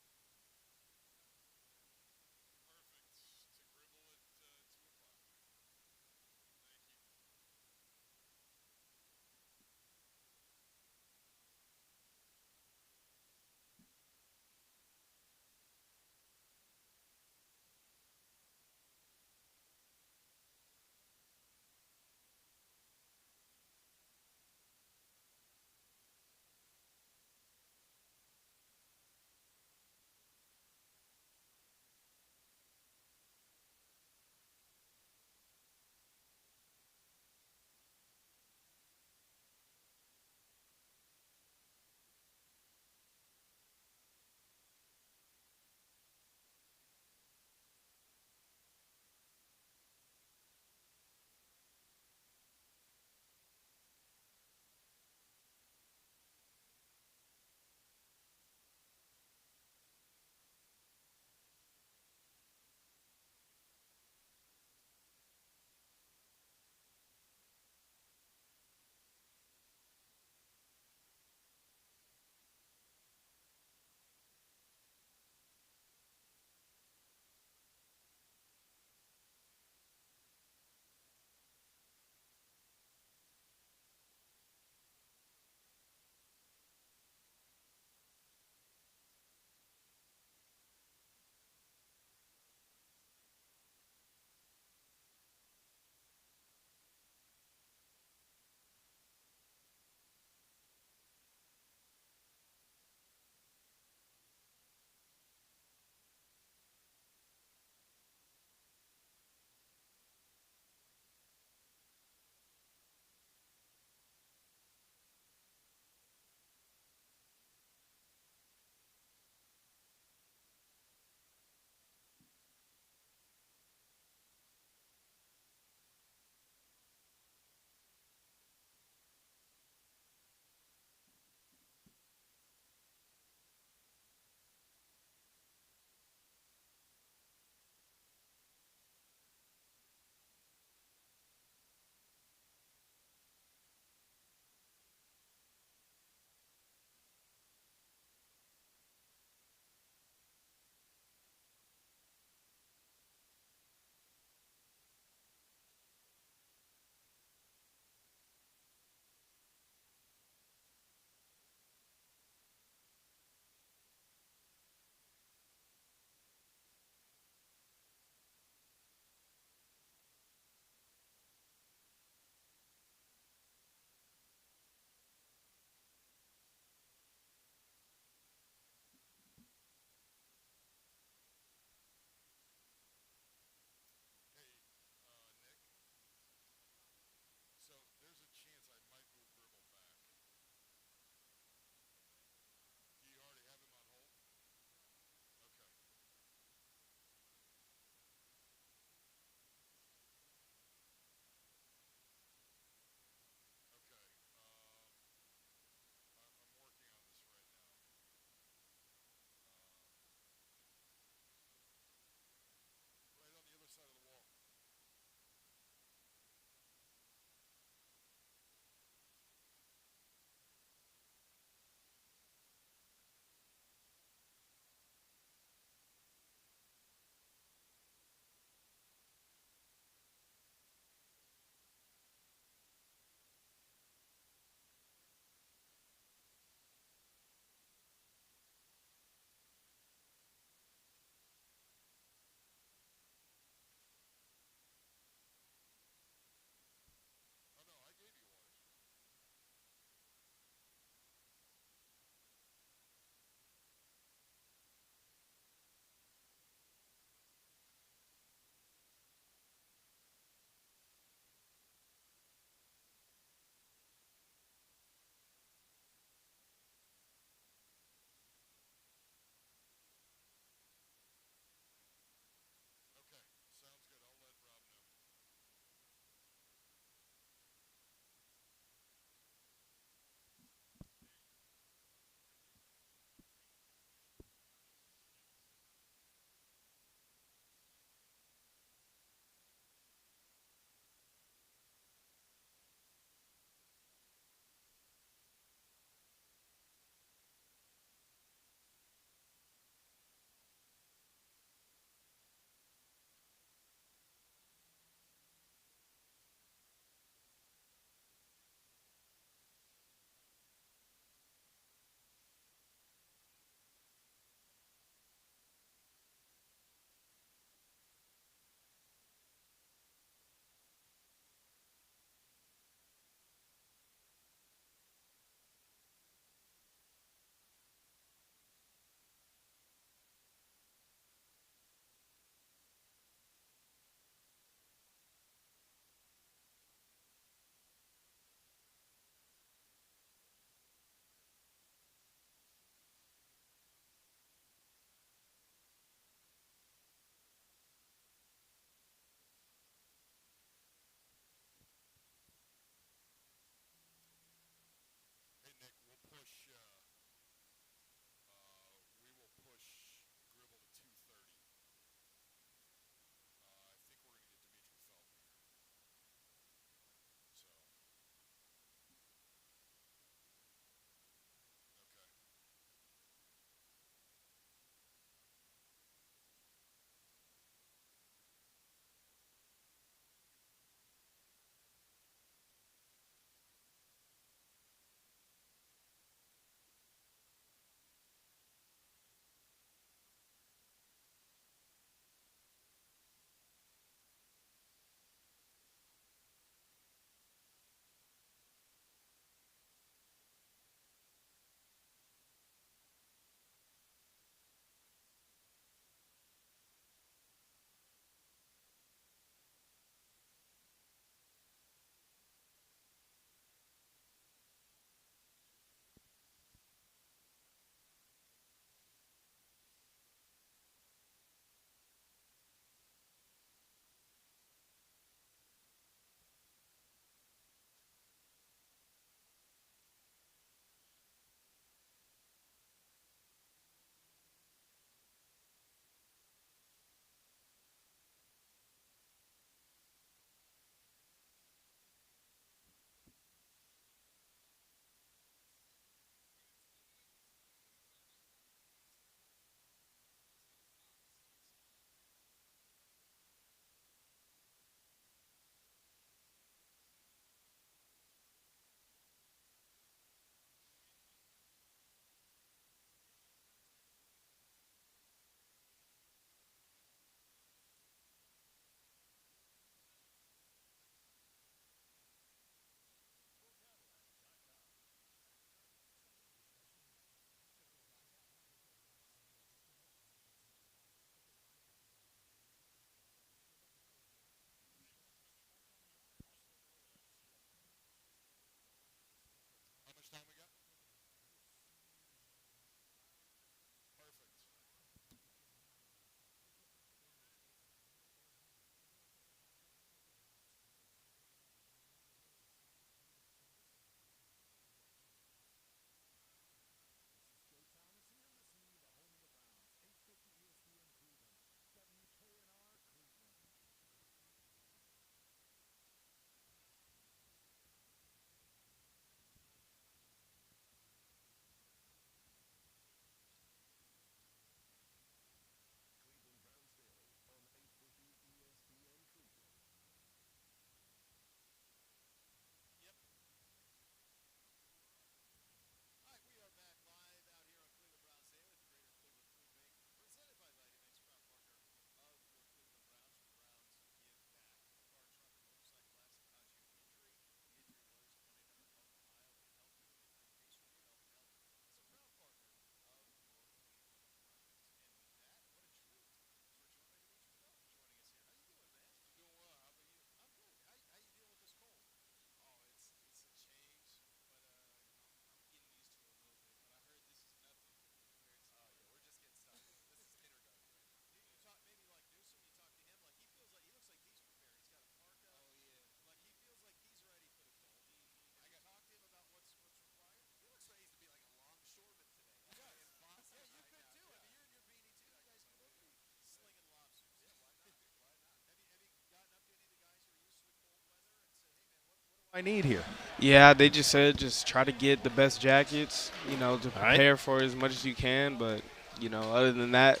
I need here. Yeah, they just said just try to get the best jackets, to All right. prepare for as much as you can. But, other than that,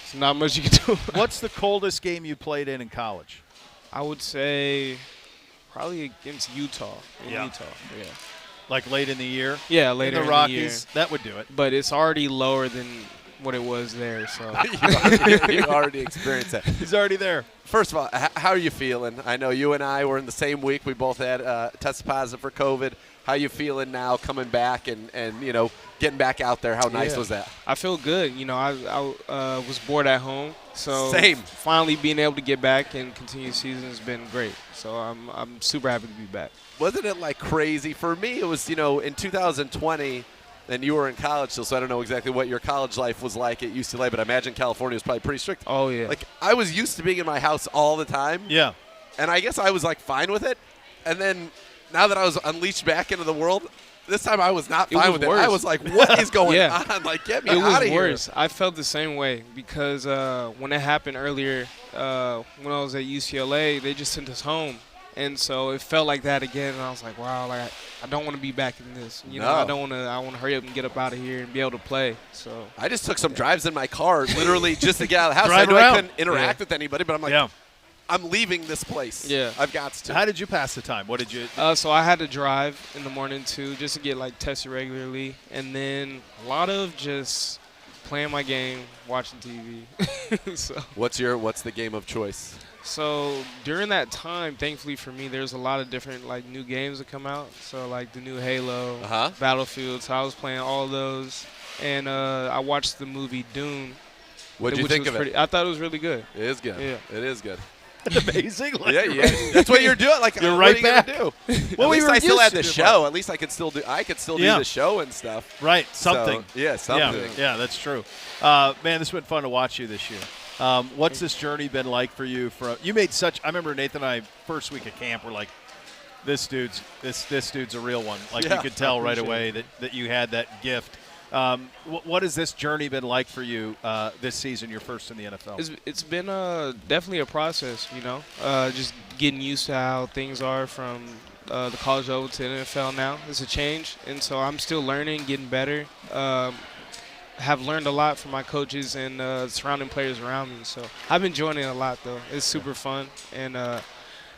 there's not much you can do. What's the coldest game you played in college? I would say probably against Utah. Yeah. Utah, yeah. Like late in the year? Yeah, later in the Rockies, that would do it. But it's already lower than what it was there. So you already experienced that. He's already there. First of all, how are you feeling? I know you and I were in the same week. We both had tested positive for COVID. How are you feeling now coming back and getting back out there? How nice was that? I feel good. I was bored at home. So Same. Finally being able to get back and continue the season has been great. So I'm super happy to be back. Wasn't it like crazy? For me, it was, in 2020, and you were in college still, so I don't know exactly what your college life was like at UCLA, but I imagine California was probably pretty strict. Oh, yeah. Like, I was used to being in my house all the time. Yeah. And I guess I was, fine with it. And then now that I was unleashed back into the world, this time I was not fine with it. I was like, what is going on? Like, get me out of here. It was worse. I felt the same way because when it happened earlier, when I was at UCLA, they just sent us home. And so it felt like that again, and I was like, wow, I don't want to be back in this. I want to hurry up and get up out of here and be able to play. So I just took some drives in my car, literally just to get out of the house. Drive I knew around. I couldn't interact with anybody, but I'm like, I'm leaving this place. Yeah. I've got to. How did you pass the time? What did you So I had to drive in the morning, too, just to get, tested regularly. And then a lot of just playing my game, watching TV. So. What's the game of choice? So during that time, thankfully for me, there's a lot of different new games that come out. So the new Halo, Battlefield. So I was playing all those, and I watched the movie Dune. What did you think of it? I thought it was really good. It is good. Yeah, it is good. amazing? Yeah. That's what you're doing. You're what right are you back. Gonna do? Well, at least I still had the to show. At least I could still do. I could still do the show and stuff. Right. Something. So, something. Yeah, that's true. Man, this has been fun to watch you this year. What's this journey been like for you? You made such. I remember Nathan and I first week at camp were like, this dude's a real one. Like you could tell right away that you had that gift. What has this journey been like for you this season? Your first in the NFL. It's been definitely a process. Just getting used to how things are from the college level to the NFL now. It's a change, and so I'm still learning, getting better. Have learned a lot from my coaches and surrounding players around me. So I've been enjoying it a lot, though. It's super fun, and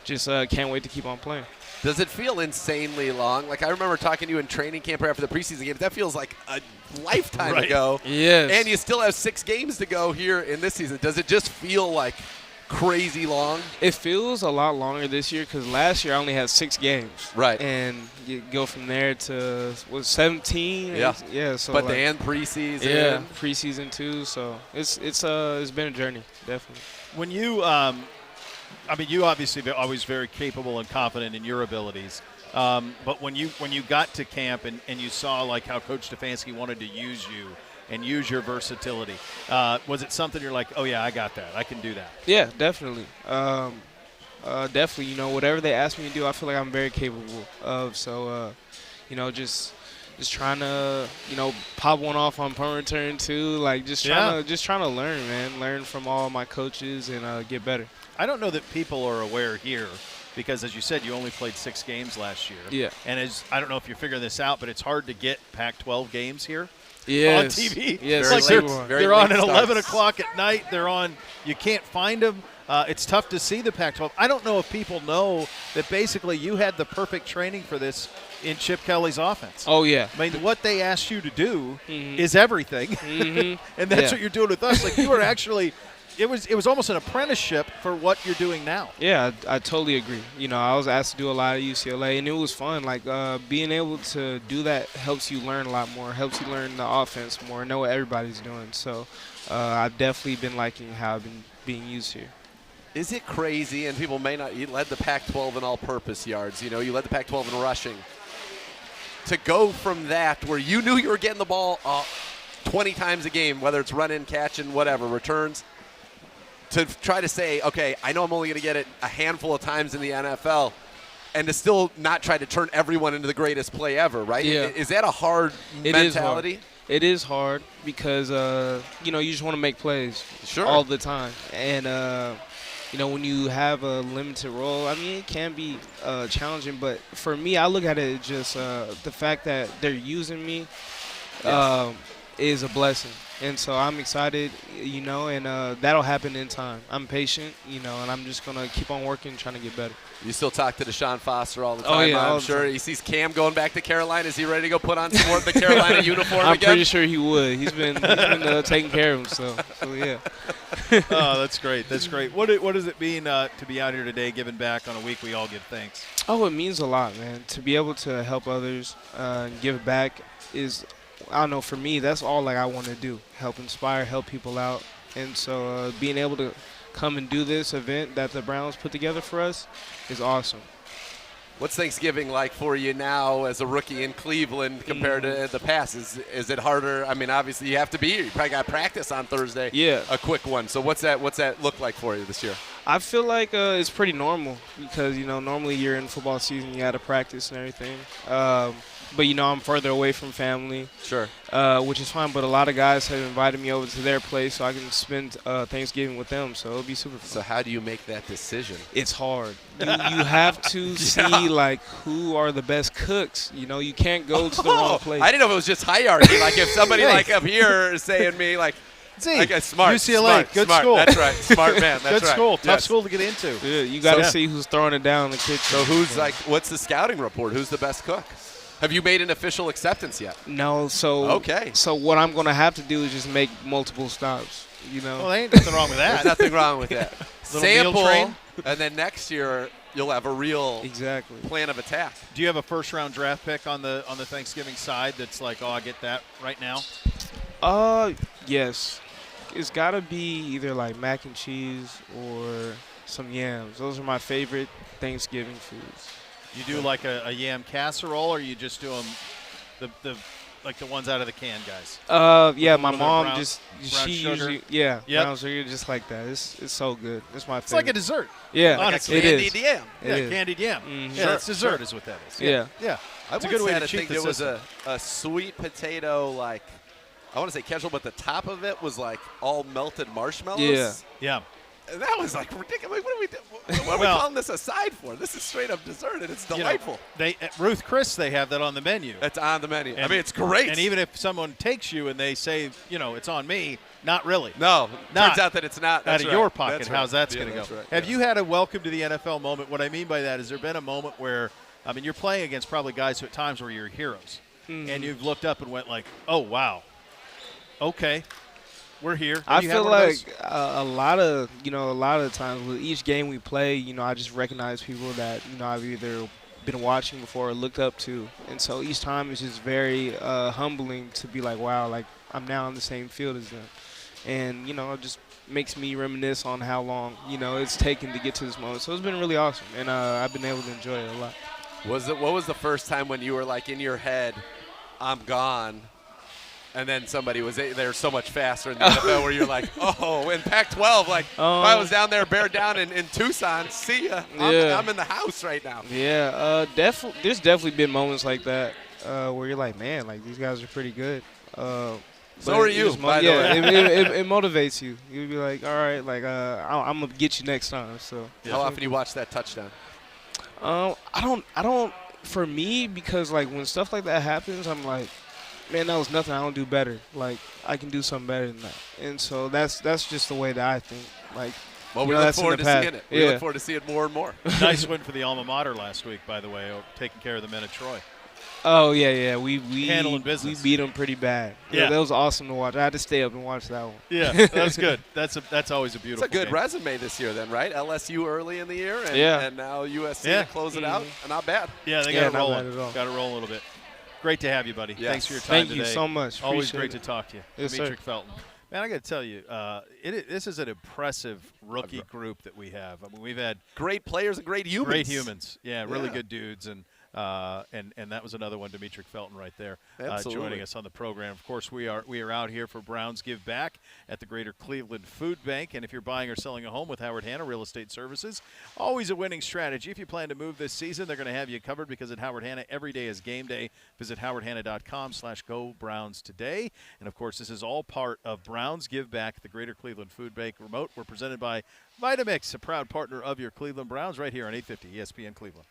just can't wait to keep on playing. Does it feel insanely long? Like I remember talking to you in training camp after the preseason games. That feels like a lifetime ago. Yes. And you still have 6 games to go here in this season. Does it just feel like crazy long? It feels a lot longer this year because last year I only had 6 games. Right. And you go from there to 17. Yeah. Yeah. So but and preseason. Yeah, preseason too. So it's been a journey, definitely. When you, you obviously are always very capable and confident in your abilities. But when you got to camp and you saw how Coach Stefanski wanted to use you and use your versatility, was it something you're like, oh yeah, I got that, I can do that? Yeah, definitely. Definitely. Whatever they ask me to do, I feel like I'm very capable of. So, just trying to, pop one off on punt return too. Just trying to learn, man. Learn from all my coaches and get better. I don't know that people are aware here because, as you said, you only played 6 games last year. Yeah. And I don't know if you're figuring this out, but it's hard to get Pac-12 games here. Yes. On TV. Yes. They're on at 11 o'clock at night. They're on. You can't find them. It's tough to see the Pac-12. I don't know if people know that basically you had the perfect training for this in Chip Kelly's offense. Oh, yeah. I mean, what they asked you to do is everything. And that's what you're doing with us. You were actually – it was almost an apprenticeship for what you're doing now. Yeah, I totally agree. I was asked to do a lot at UCLA, and it was fun. Being able to do that helps you learn a lot more, helps you learn the offense more, know what everybody's doing. So I've definitely been liking how I've been being used here. Is it crazy, and people may not – you led the Pac-12 in all-purpose yards. You led the Pac-12 in rushing. To go from that where you knew you were getting the ball 20 times a game, whether it's running, catching, whatever, returns, to try to say, okay, I know I'm only going to get it a handful of times in the NFL, and to still not try to turn everyone into the greatest play ever, right? Yeah. Is that a hard mentality? It is hard because, you just want to make plays sure. all the time. And when you have a limited role, I mean, it can be challenging. But for me, I look at it just the fact that they're using me is a blessing. And so I'm excited, and that'll happen in time. I'm patient, and I'm just going to keep on working, trying to get better. You still talk to Deshaun Foster all the time, Oh, yeah, I'm sure. He sees Cam going back to Carolina. Is he ready to go put on some more of the Carolina uniform I'm again? pretty sure he would. He's been taking care of himself. So, yeah. Oh, that's great. That's great. What does it mean to be out here today giving back on a week we all give thanks? Oh, it means a lot, man. To be able to help others and give back is, I don't know, for me, that's all I want to do. Help inspire, help people out. And so being able to come and do this event that the Browns put together for us is awesome. What's Thanksgiving like for you now as a rookie in Cleveland compared to the past? Is it harder? I mean, obviously you have to be here. You probably got practice on Thursday. Yeah. A quick one. So what's that look like for you this year? I feel like it's pretty normal because, normally you're in football season, you got to practice and everything. But, I'm further away from family. Sure. Which is fine. But a lot of guys have invited me over to their place so I can spend Thanksgiving with them. So it'll be super fun. So how do you make that decision? It's hard. You have to see, who are the best cooks. You can't go to the wrong place. I didn't know if it was just hierarchy. Like if somebody up here is saying me smart. UCLA, good smart. school. That's right. Smart man. That's good right. school. Tough Yes. school to get into. Yeah, you got to see who's throwing it down in the kitchen. So who's what's the scouting report? Who's the best cook? Have you made an official acceptance yet? No, so Okay. So what I'm going to have to do is just make multiple stops, Well, there ain't nothing wrong with that. There's nothing wrong with that. Little meal train. And then next year you'll have a real exactly plan of attack. Do you have a first-round draft pick on the Thanksgiving side that's like, oh, I get that right now? Yes. It's got to be either mac and cheese or some yams. Those are my favorite Thanksgiving foods. You do like a yam casserole, or you just do them the ones out of the can, guys? Yeah, With my mom brown she sugar? usually brown sugar just like that. It's so good. It's my favorite. It's like a dessert. Yeah, honestly. it is. Candied yam. Candied yam. Mhm. Yeah, that's dessert is what that is. Yeah. Yeah. I It's a good way to cheat think the there was system. a sweet potato I want to say casual, but the top of it was all melted marshmallows. Yeah. Yeah. And that was ridiculous. What are we doing? What are we calling this a side for? This is straight up dessert, and it's delightful. They at Ruth Chris, they have that on the menu. That's on the menu. And- it's great. And even if someone takes you and they say, it's on me, not really. no, Not turns out that it's not. Out That's of right. your pocket, That's how's right. that going to that's go? Right. Have you had a welcome to the NFL moment? What I mean by that is there been a moment where, you're playing against probably guys who at times where you're heroes, and you've looked up and went oh, wow, okay, we're here. I Have you had feel one of those? like a lot of times with each game we play, I just recognize people that I've either been watching before or looked up to, and so each time it's just very humbling to be wow, I'm now on the same field as them, and it just makes me reminisce on how long it's taken to get to this moment. So it's been really awesome, and I've been able to enjoy it a lot. What was the first time when you were in your head, I'm gone, and then somebody was there so much faster in the NFL where you're in Pac-12, if I was down there, bear down in Tucson, see ya. I'm in the house right now. Yeah, there's definitely been moments like that where you're man, these guys are pretty good. So are you, by the way. It motivates you. You'll be all right, I'm going to get you next time. So How often do you watch that touchdown? I don't, for me, because when stuff like that happens, I'm man, that was nothing. I don't do better. I can do something better than that. And so that's just the way that I think. Well, we look forward to seeing it. We look forward to seeing it more and more. Nice win for the alma mater last week, by the way, taking care of the men of Troy. Oh, yeah. We handling business. We beat them pretty bad. Yeah. That was awesome to watch. I had to stay up and watch that one. Yeah, that was good. That's always a beautiful It's a good game. resume this year then, right? LSU early in the year and now USC to close it out. Not bad. Yeah, they got it not rolling. bad at all. Got it rolling a little bit. Great to have you, buddy. Yes. Thanks for your time Thank today. you so much. Always Appreciate great it. to talk to you. Yes, Dimitri sir. Felton. Man, I got to tell you, this is an impressive rookie group that we have. We've had Great players and great humans. Yeah, really good dudes. And And that was another one, Demetric Felton right there, Absolutely. joining us on the program. Of course, we are out here for Browns Give Back at the Greater Cleveland Food Bank. And if you're buying or selling a home with Howard Hanna Real Estate Services, always a winning strategy. If you plan to move this season, they're going to have you covered because at Howard Hanna, every day is game day. Visit howardhanna.com/go Browns today. And, of course, this is all part of Browns Give Back at the Greater Cleveland Food Bank remote. We're presented by Vitamix, a proud partner of your Cleveland Browns, right here on 850 ESPN Cleveland.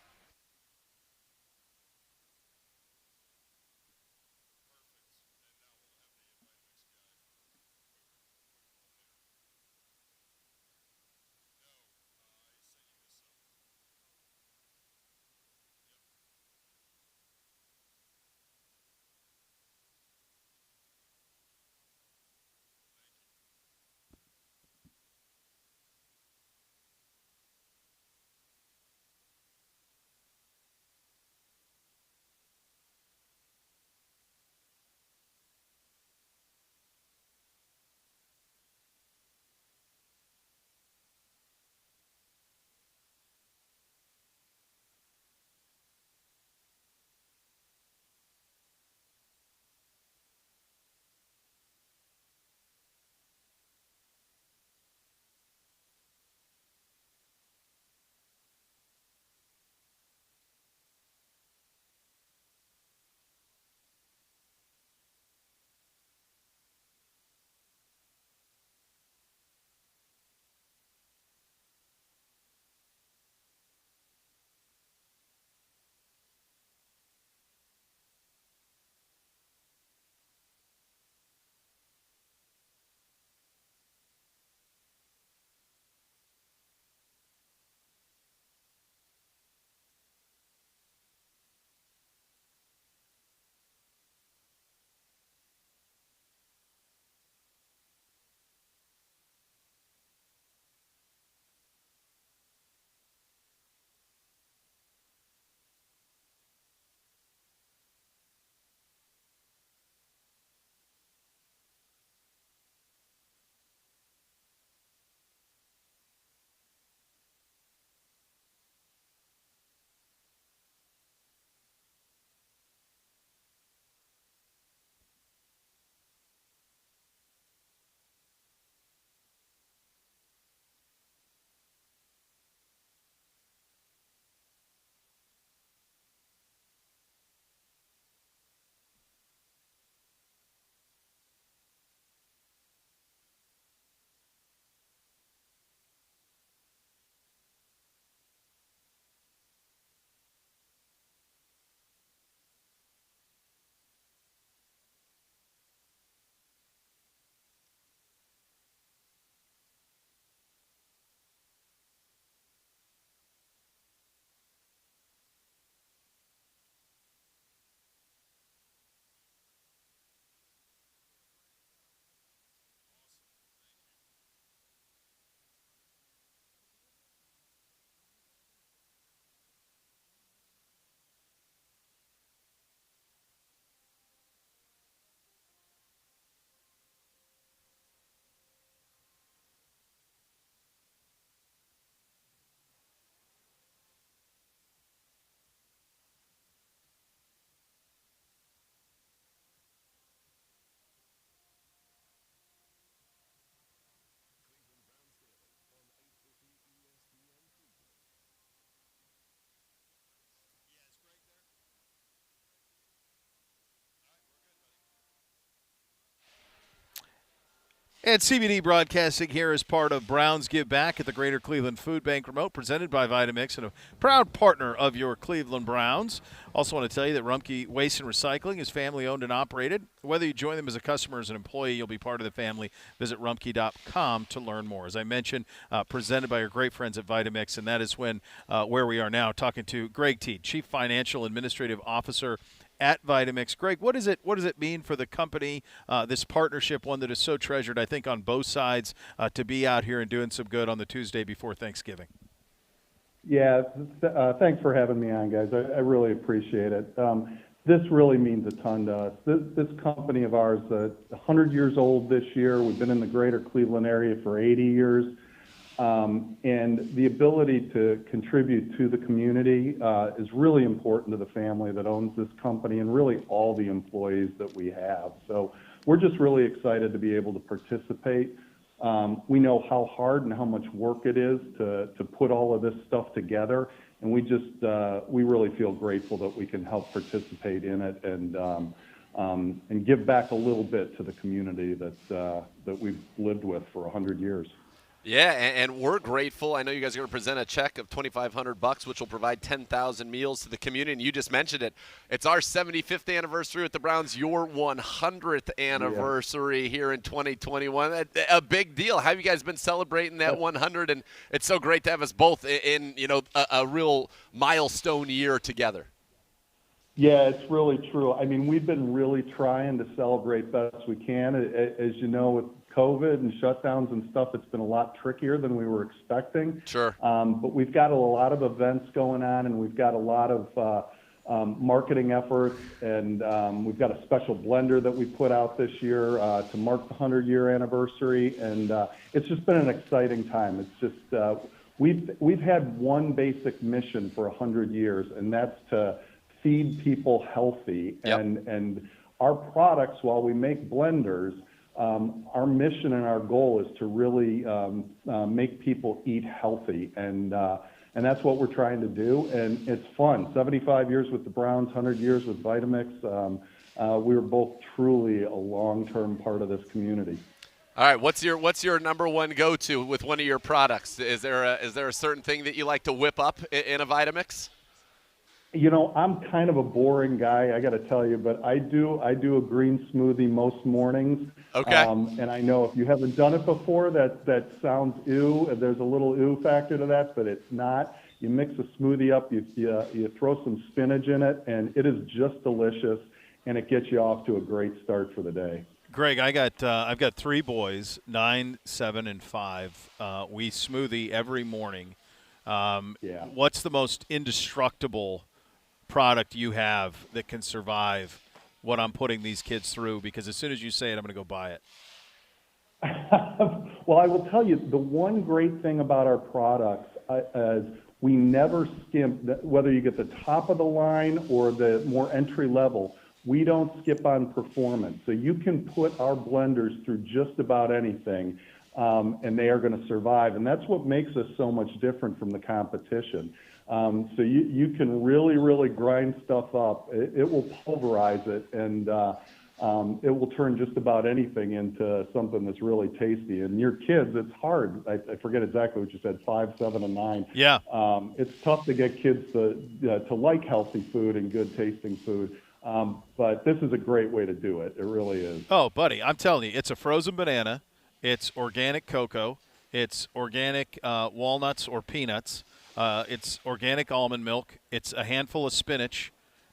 And CBD Broadcasting here is part of Browns Give Back at the Greater Cleveland Food Bank remote, presented by Vitamix and a proud partner of your Cleveland Browns. Also want to tell you that Rumpke Waste and Recycling is family-owned and operated. Whether you join them as a customer or as an employee, you'll be part of the family. Visit rumpke.com to learn more. As I mentioned, presented by our great friends at Vitamix, and that is where we are now, talking to Greg Teed, Chief Financial Administrative Officer at Vitamix. Greg, what does it mean for the company, this partnership, one that is so treasured, I think, on both sides, to be out here and doing some good on the Tuesday before Thanksgiving? Yeah, thanks for having me on, guys. I really appreciate it. This really means a ton to us. This company of ours, 100 years old this year. We've been in the greater Cleveland area for 80 years. And the ability to contribute to the community is really important to the family that owns this company and really all the employees that we have. So we're just really excited to be able to participate. We know how hard and how much work it is to put all of this stuff together, and we really feel grateful that we can help participate in it and give back a little bit to the community that we've lived with for 100 years. Yeah, and we're grateful. I know you guys are going to present a check of $2,500, which will provide 10,000 meals to the community. And you just mentioned it. It's our 75th anniversary with the Browns, your 100th anniversary here in 2021. A big deal. How have you guys been celebrating that 100? And it's so great to have us both in a real milestone year together. Yeah, it's really true. I mean, we've been really trying to celebrate best we can. As you know, with COVID and shutdowns and stuff, it's been a lot trickier than we were expecting. Sure. But we've got a lot of events going on, and we've got a lot of marketing efforts, and we've got a special blender that we put out this year to mark the 100-year anniversary, and it's just been an exciting time. It's just we've had one basic mission for 100 years, and that's to feed people healthy. Yep. And our products, while we make blenders, our mission and our goal is to really make people eat healthy, and that's what we're trying to do, and it's fun. 75 years with the Browns, 100 years with Vitamix. We were both truly a long-term part of this community. All right, what's your number one go-to with one of your products? Is there a certain thing that you like to whip up in a Vitamix? You know, I'm kind of a boring guy, I got to tell you, but I do a green smoothie most mornings. Okay. And I know if you haven't done it before, that sounds ew. There's a little ew factor to that, but it's not. You mix a smoothie up, you throw some spinach in it, and it is just delicious, and it gets you off to a great start for the day. Greg, I've got 3 boys, 9, 7, and 5. We smoothie every morning. Yeah. What's the most indestructible product you have that can survive what I'm putting these kids through? Because as soon as you say it, I'm going to go buy it. Well, I will tell you, the one great thing about our products is we never skimp, whether you get the top of the line or the more entry level, we don't skip on performance. So you can put our blenders through just about anything, and they are going to survive. And that's what makes us so much different from the competition. So you can really, really grind stuff up. It will pulverize it, and it will turn just about anything into something that's really tasty. And your kids, it's hard. I forget exactly what you said, 5, 7, and 9. Yeah. It's tough to get kids to like healthy food and good tasting food. But this is a great way to do it. It really is. Oh, buddy, I'm telling you, it's a frozen banana. It's organic cocoa. It's organic walnuts or peanuts. It's organic almond milk. It's a handful of spinach.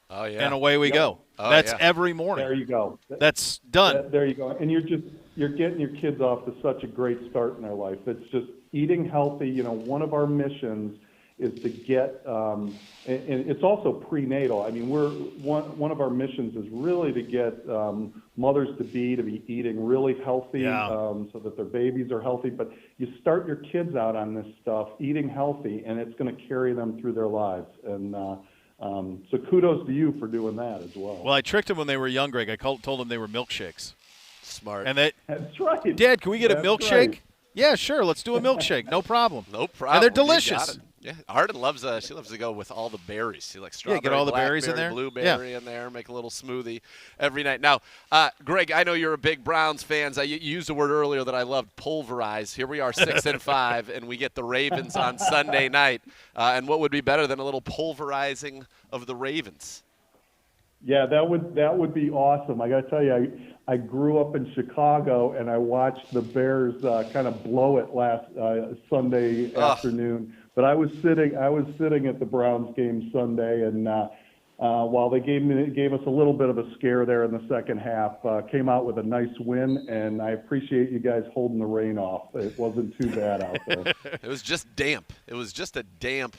Oh, yeah. And away we go. Oh, That's yeah. every morning. There you go. That's done. There you go. And you're getting your kids off to such a great start in their life. It's just eating healthy. You know, one of our missions is to get, and it's also prenatal. I mean, one of our missions is really to get mothers to be eating really healthy, so that their babies are healthy. But you start your kids out on this stuff, eating healthy, and it's going to carry them through their lives. And so kudos to you for doing that as well. Well, I tricked them when they were young, Greg. I told them they were milkshakes. Smart. And That's right. Dad, can we get a milkshake? Right. Yeah, sure. Let's do a milkshake. No problem. No problem. And they're You got delicious. it. Yeah, Arden loves to go with all the berries. She likes strawberry, get all the berries in there. blueberry in there, make a little smoothie every night. Now, Greg, I know you're a big Browns fan. You used a word earlier that I loved, pulverize. Here we are 6-5, and we get the Ravens on Sunday night. And what would be better than a little pulverizing of the Ravens? Yeah, that would be awesome. I got to tell you, I grew up in Chicago, and I watched the Bears kind of blow it last Sunday afternoon. But I was sitting at the Browns game Sunday, and while they gave us a little bit of a scare there in the second half, came out with a nice win, and I appreciate you guys holding the rain off. It wasn't too bad out there. It was just damp. It was just a damp.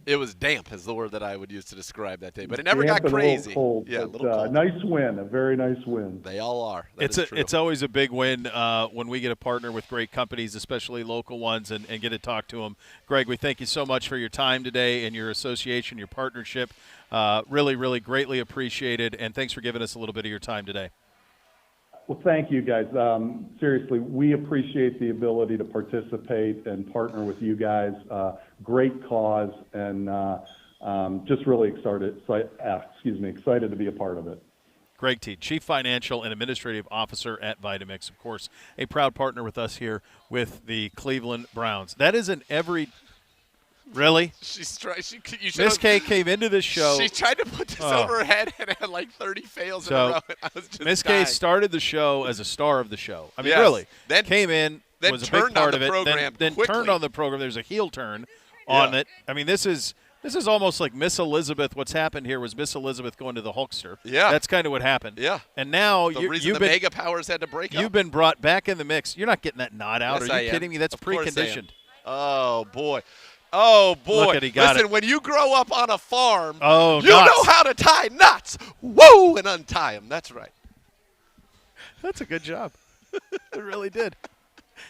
It was damp is the word that I would use to describe that day. But it never Damp got and crazy. A little cold, yeah, a but, little cold. nice win, a very nice win. They all are. That is true. It's always a big win when we get to partner with great companies, especially local ones, and get to talk to them. Greg, we thank you so much for your time today and your association, your partnership. Really, really greatly appreciated, and thanks for giving us a little bit of your time today. Well, thank you, guys. Seriously, we appreciate the ability to participate and partner with you guys. Great cause, and just really excited to be a part of it. Greg T., Chief Financial and Administrative Officer at Vitamix, of course, a proud partner with us here with the Cleveland Browns. That is in every – really? Miss K came into this show. She tried to put this over her head and had like 30 fails in a row. I was just Miss K started the show as a star of the show. I mean, yes. really. Then came in, then was a big part of it, then turned on the program. There's a heel turn on it. I mean, this is almost like Miss Elizabeth. What's happened here was Miss Elizabeth going to the Hulkster. Yeah. That's kind of what happened. Yeah. And now the mega powers had to break up. You've been brought back in the mix. You're not getting that knot out. Yes, Are you kidding me? That's preconditioned. Oh, boy. Oh, boy. Look at he got Listen, when you grow up on a farm, you knots. know how to tie knots. Whoa, and untie them. That's right. That's a good job. It really did.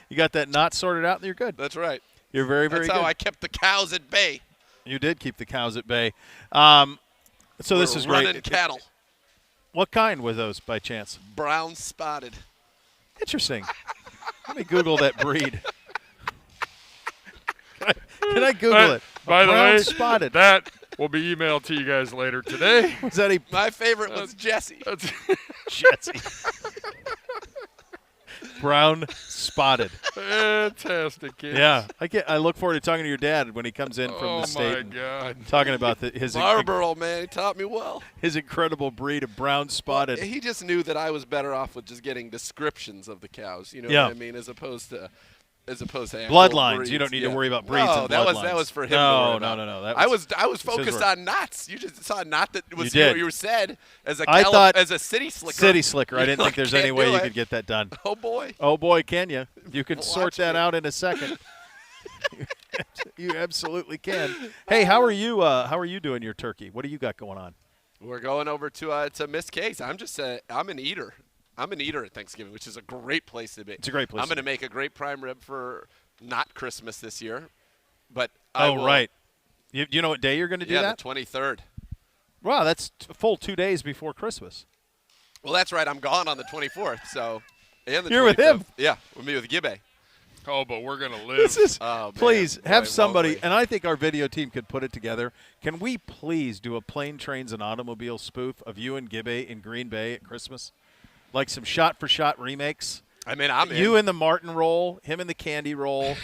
You got that knot sorted out, and you're good. That's right. You're very, very good. That's how I kept the cows at bay. You did keep the cows at bay. So this is great. Running cattle. What kind were those, by chance? Brown spotted. Interesting. Let me Google that breed. Can I Google it? By the way, spotted. That will be emailed to you guys later today. Was that My favorite was Jesse. Jesse. Brown spotted. Fantastic, kids. Yeah, I look forward to talking to your dad when he comes in from the state. Oh my God! Talking about his Marlboro, man, he taught me well. His incredible breed of brown spotted. Well, he just knew that I was better off with just getting descriptions of the cows. You know what I mean, as opposed to bloodlines. Breeds. You don't need to worry about breeds. No, and that was for him. No. I was focused on knots. You just saw a knot that was you said as a as a city slicker. City slicker. I didn't think there's any way you could get that done. Oh boy. Oh boy, can you? You can sort that out in a second. You absolutely can. Hey, how are you doing your turkey? What do you got going on? We're going over to Miss K's. I'm an eater. I'm an eater at Thanksgiving, which is a great place to be. It's a great place. I'm going to make a great prime rib for not Christmas this year, but right. You know what day you're going to do that? Yeah, the 23rd. Wow, that's a full 2 days before Christmas. Well, that's right. I'm gone on the 24th, so and the You're 25th. with him. Yeah, with me with Gibbe. Oh, but we're going to live. This is, please man. have Boy, somebody, won't we. and I think our video team could put it together. Can we please do a Plane, Trains, and Automobile spoof of you and Gibbe in Green Bay at Christmas? Like some shot-for-shot remakes. I mean, I'm you in. in the Martin role, him in the Candy role,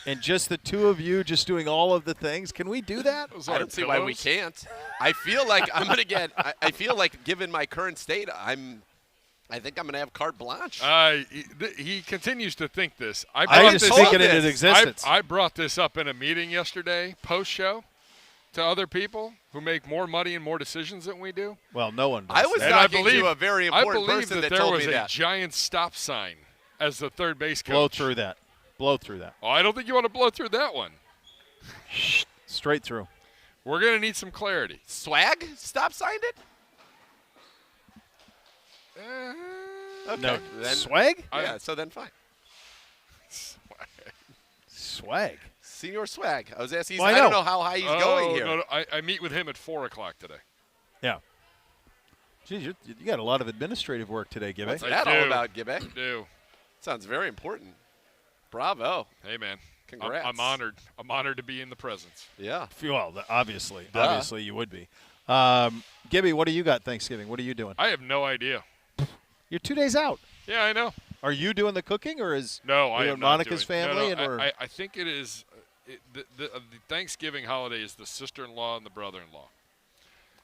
and just the two of you just doing all of the things. Can we do that? I don't see why we can't. I feel like I'm going to get – I feel like given my current state, I think I'm going to have carte blanche. He continues to think this. I just think it into existence. I brought this up in a meeting yesterday, post-show, to other people who make more money and more decisions than we do. Well, no one does. I was talking to a very important person that told me there was that. a giant stop sign as the third base coach. Blow through that. Oh, I don't think you want to blow through that one. Straight through. We're going to need some clarity. Swag stop signed it? Okay. No. Then, Swag? Yeah, so then fine. Swag. Senior Swag. I was asking. Well, I don't know how high he's going here. No, I meet with him at 4 o'clock today. Yeah. Geez, you got a lot of administrative work today, Gibbe. What's that all about, Gibbe? I do. Sounds very important. Bravo. Hey, man. Congrats. I'm honored. I'm honored to be in the presence. Yeah. Well, obviously. Obviously you would be. Gibbe, what do you got Thanksgiving? What are you doing? I have no idea. You're 2 days out. Yeah, I know. Are you doing the cooking, or is I am Monica's not doing, family? No, I think it is the Thanksgiving holiday is the sister-in-law and the brother-in-law.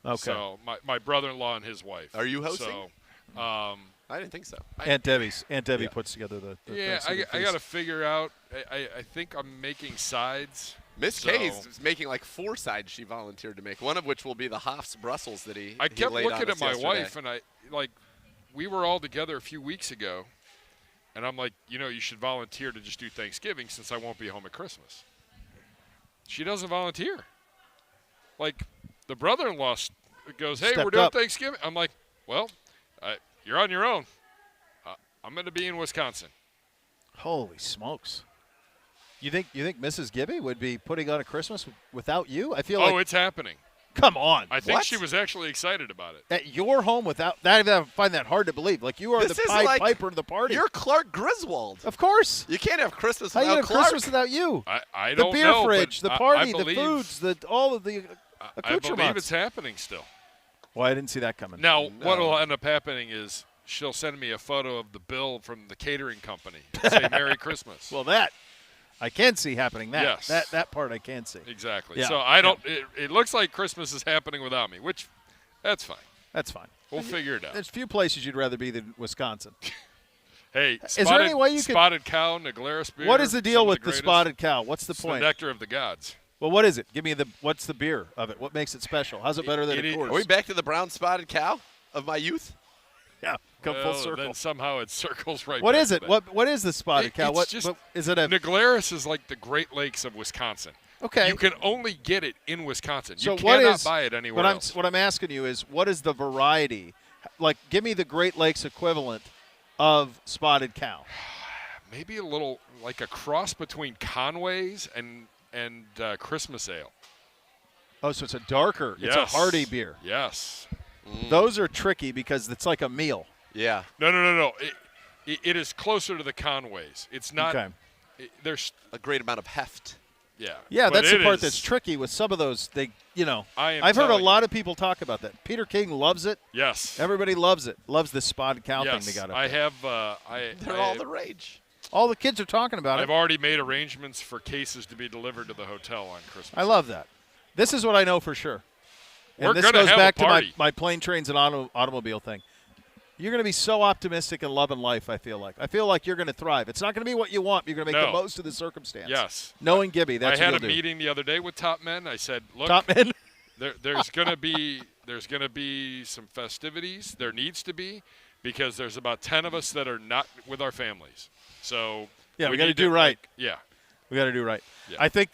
Okay. So my brother-in-law and his wife. Are you hosting? So, I didn't think so. Aunt Debbie puts together the yeah, Thanksgiving I feast. got to figure out. I think I'm making sides. Miss So- K's making like 4 sides she volunteered to make, one of which will be the Hof's Brussels that he I kept laid on looking us at my yesterday. wife, and we were all together a few weeks ago, and I'm like, you should volunteer to just do Thanksgiving since I won't be home at Christmas. She doesn't volunteer. Like, the brother-in-law goes, hey, we're Stepped doing up. Thanksgiving. I'm like, well, you're on your own. I'm going to be in Wisconsin. Holy smokes! You think Mrs. Gibby would be putting on a Christmas without you? I feel like. Oh, it's happening. Come on. I think What? she was actually excited about it. At your home without that. I find that hard to believe. Like you are This the is Pied like Piper of the party. You're Clark Griswold. Of course. You can't have Christmas How you without have Clark. Christmas without you? I The don't beer know, fridge, but the I party, believe, the foods, all of the I accoutrements. believe it's happening still. Well, I didn't see that coming. Now, what will end up happening is she'll send me a photo of the bill from the catering company and say Merry Christmas. Well, that I can see happening. That Yes. that part I can see. Exactly. Yeah. So I don't. It looks like Christmas is happening without me, which that's fine. That's fine. We'll figure it out. There's few places you'd rather be than Wisconsin. Hey, there any way you could- spotted cow, Naglaris beer? What is the deal some of with the greatest. spotted cow? What's the It's point? the nectar of the gods. Well, what is it? Give me what's the beer of it? What makes it special? How's it better than It a is- Coors? Are we back to the brown spotted cow of my youth? Yeah, come Well, full circle. Then somehow it circles right. What back is to it? that. What is the spotted cow? It's What, just what is it? A Naglaris is like the Great Lakes of Wisconsin. okay? You can only get it in Wisconsin. so You what cannot is buy it anywhere else. what I'm asking you is what is the variety? Like, give me the Great Lakes equivalent of spotted cow. Maybe a little like a cross between Conway's and Christmas Ale. Oh, so it's a darker. Yes. It's a hearty beer. Yes. Those are tricky because it's like a meal. Yeah. No. It is closer to the Conways. It's not. Okay. There's A great amount of heft. yeah. Yeah, But that's the it part is- that's tricky with some of those. I am I've heard a telling lot you. of people talk about that. Peter King loves it. Yes. Everybody loves it. Loves this spotted cow yes. thing they got up I there. have. They're all the rage. All the kids are talking about I've it. already made arrangements for cases to be delivered to the hotel on Christmas. I love that. This is what I know for sure. And We're this gonna goes have a back to party. my plane, trains, and automobile thing. You're going to be so optimistic and loving life, I feel like. I feel like you're going to thrive. It's not going to be what you want. You're going to make the No. most of the circumstance. Yes. Knowing Gibby, that's I had what a you'll do. meeting the other day with top men. I said, look, Top men. there's gonna be some festivities. There needs to be, because there's about 10 of us that are not with our families. So Yeah, we gotta need do right. Yeah. We got to do right. Yeah. I think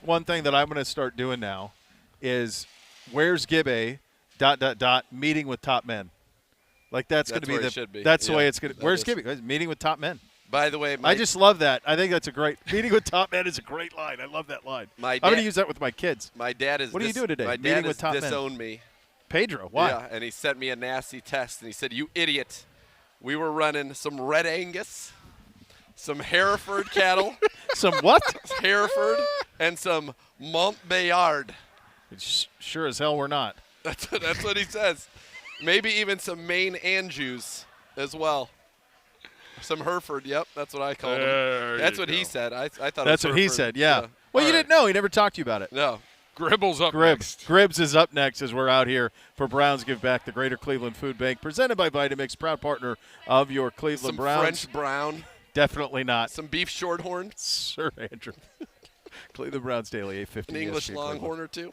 one thing that I'm going to start doing now is where's Gibby ... meeting with top men. Like that's going to be where it the should be. that's the Yeah, way it's going to. that Where's is. Gibby? Meeting with top men. By the way, I just love that. I think that's a great meeting with top men is a great line. I love that line. My I'm going to dad- use that with my kids. my dad is. What are you doing today? My Meeting dad with has top men. disowned me. Pedro, why? Yeah, and he sent me a nasty text, and he said, "You idiot! We were running some Red Angus, some Hereford cattle, Some what? Hereford, and some Montbéliard." Sure as hell we're not. That's what he says. Maybe even some Maine Anjous as well. Some Hereford. Yep, that's what I call them. There That's you what he go. said. I thought it That's was what he Hereford. said. Yeah. Well, All you right. didn't know. He never talked to you about it. No. Gribble's up Gribbs. next. Gribbs is up next as we're out here for Browns Give Back, the Greater Cleveland Food Bank, presented by Vitamix, proud partner of your Cleveland Some Browns. French brown. Definitely not. Some beef shorthorn. Sir Andrew. Cleveland Browns Daily, 850. An English ESPN longhorn Cleveland. or two.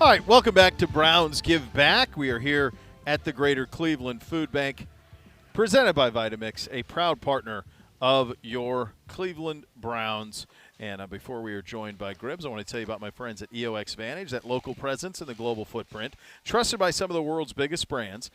All right, welcome back to Browns Give Back. We are here at the Greater Cleveland Food Bank, presented by Vitamix, a proud partner of your Cleveland Browns. And before we are joined by Gribbs, I want to tell you about my friends at EOX Vantage, that local presence in the global footprint, trusted by some of the world's biggest brands.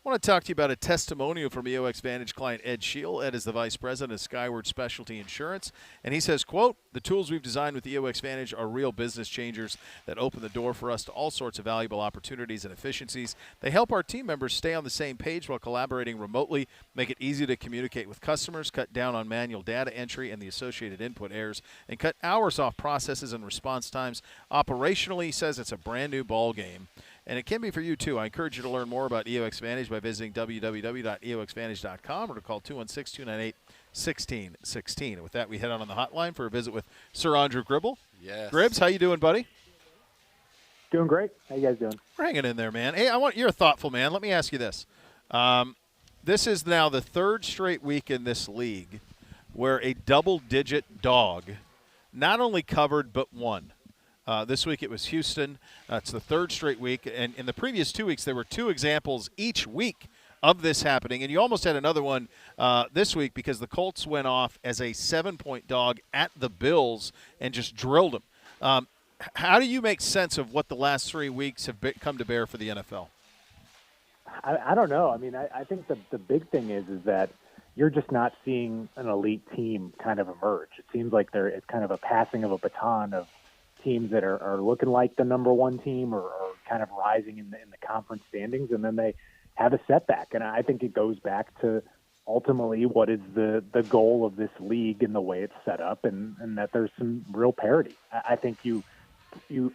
I want to talk to you about a testimonial from EOX Vantage client Ed Scheel. Ed is the vice president of Skyward Specialty Insurance, and he says, quote, "The tools we've designed with EOX Vantage are real business changers that open the door for us to all sorts of valuable opportunities and efficiencies. They help our team members stay on the same page while collaborating remotely, make it easy to communicate with customers, cut down on manual data entry and the associated input errors, and cut hours off processes and response times. Operationally," he says, it's a brand new ball game. And it can be for you, too. I encourage you to learn more about EOX Vantage by visiting www.eoxvantage.com or to call 216-298-1616. And with that, we head on the hotline for a visit with Sir Andrew Gribble. Yes. Gribbs, how you doing, buddy? Doing great. How you guys doing? We're hanging in there, man. Hey, you're a thoughtful man. Let me ask you this. This is now the third straight week in this league where a double-digit dog not only covered but won. This week it was Houston. It's the third straight week. And in the previous 2 weeks, there were two examples each week of this happening. And you almost had another one this week because the Colts went off as a 7-point dog at the Bills and just drilled them. How do you make sense of what the last 3 weeks have come to bear for the NFL? I don't know. I mean, I think the big thing is that you're just not seeing an elite team kind of emerge. It seems like it's kind of a passing of a baton of teams that are looking like the number one team or kind of rising in the conference standings, and then they have a setback. And I think it goes back to ultimately what is the goal of this league and the way it's set up, and that there's some real parity. I think you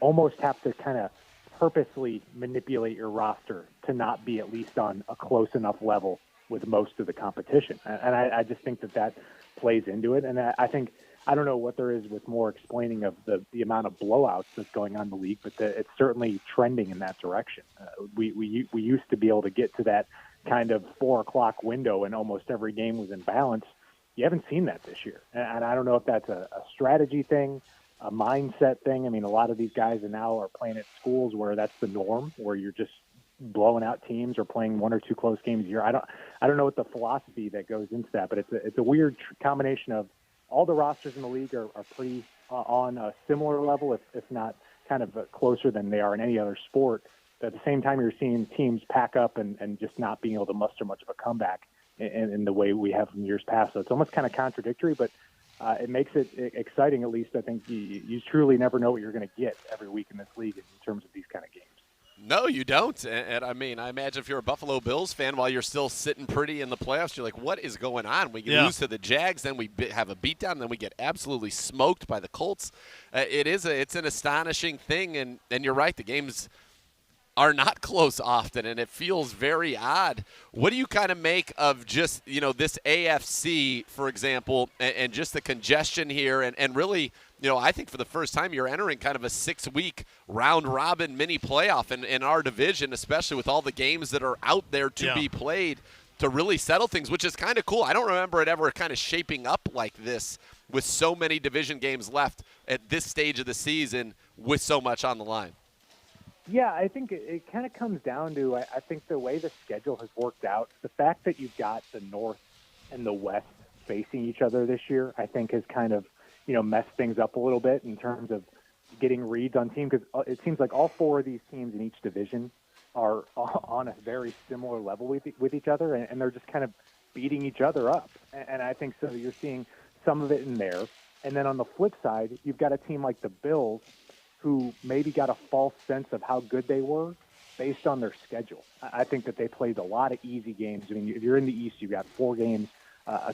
almost have to kind of purposely manipulate your roster to not be at least on a close enough level with most of the competition. And I just think that plays into it. And I think, I don't know what there is with more explaining of the amount of blowouts that's going on in the league, but it's certainly trending in that direction. We used to be able to get to that kind of 4 o'clock window and almost every game was in balance. You haven't seen that this year. And I don't know if that's a strategy thing, a mindset thing. I mean, a lot of these guys are playing at schools where that's the norm, where you're just blowing out teams or playing 1 or 2 close games a year. I don't know what the philosophy that goes into that, but it's a weird combination of all the rosters in the league are pretty on a similar level, if not kind of closer than they are in any other sport. But at the same time, you're seeing teams pack up and just not being able to muster much of a comeback in the way we have in years past. So it's almost kind of contradictory, but it makes it exciting. At least I think you truly never know what you're going to get every week in this league in terms of these kind of games. No, you don't. And I mean, I imagine if you're a Buffalo Bills fan, while you're still sitting pretty in the playoffs, you're like, what is going on? We lose to the Jags, then we have a beatdown, then we get absolutely smoked by the Colts. It's an astonishing thing, and you're right, the games are not close often, and it feels very odd. What do you kind of make of just, this AFC, for example, and just the congestion here, and really, I think for the first time you're entering kind of a 6-week round-robin mini playoff in our division, especially with all the games that are out there to be played to really settle things, which is kind of cool. I don't remember it ever kind of shaping up like this with so many division games left at this stage of the season with so much on the line. Yeah, I think it kind of comes down to, I think the way the schedule has worked out, the fact that you've got the North and the West facing each other this year, I think has kind of, messed things up a little bit in terms of getting reads on teams, because it seems like all 4 of these teams in each division are on a very similar level with each other, and they're just kind of beating each other up. And I think so you're seeing some of it in there. And then on the flip side, you've got a team like the Bills who maybe got a false sense of how good they were based on their schedule. I think that they played a lot of easy games. I mean, if you're in the East, you've got 4 games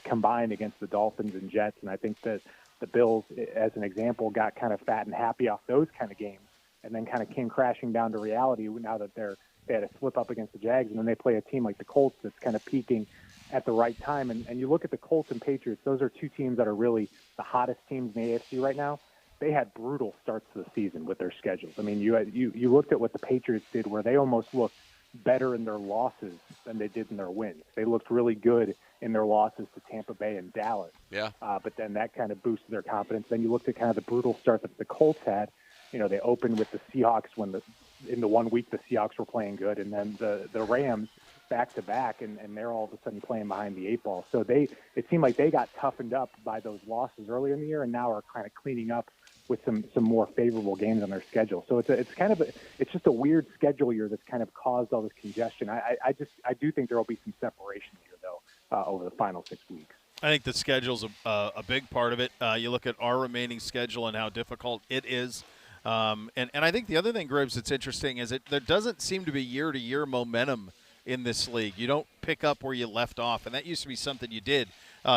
combined against the Dolphins and Jets, and I think that the Bills, as an example, got kind of fat and happy off those kind of games and then kind of came crashing down to reality now that they had a slip up against the Jags, and then they play a team like the Colts that's kind of peaking at the right time. And you look at the Colts and Patriots, those are 2 teams that are really the hottest teams in the AFC right now. They had brutal starts to the season with their schedules. I mean, you looked at what the Patriots did, where they almost looked better in their losses than they did in their wins. They looked really good in their losses to Tampa Bay and Dallas. Yeah. But then that kind of boosted their confidence. Then you looked at kind of the brutal start that the Colts had. They opened with the Seahawks when the in the 1 week the Seahawks were playing good, and then the Rams back to back, and they're all of a sudden playing behind the 8 ball. So it seemed like they got toughened up by those losses earlier in the year, and now are kind of cleaning up with some more favorable games on their schedule. So it's just a weird schedule year that's kind of caused all this congestion. I do think there will be some separation here though over the final 6 weeks. I think the schedule's a big part of it. You look at our remaining schedule and how difficult it is. And I think the other thing, Gribbs, that's interesting is there doesn't seem to be year-to-year momentum in this league. You don't pick up where you left off, and that used to be something you did.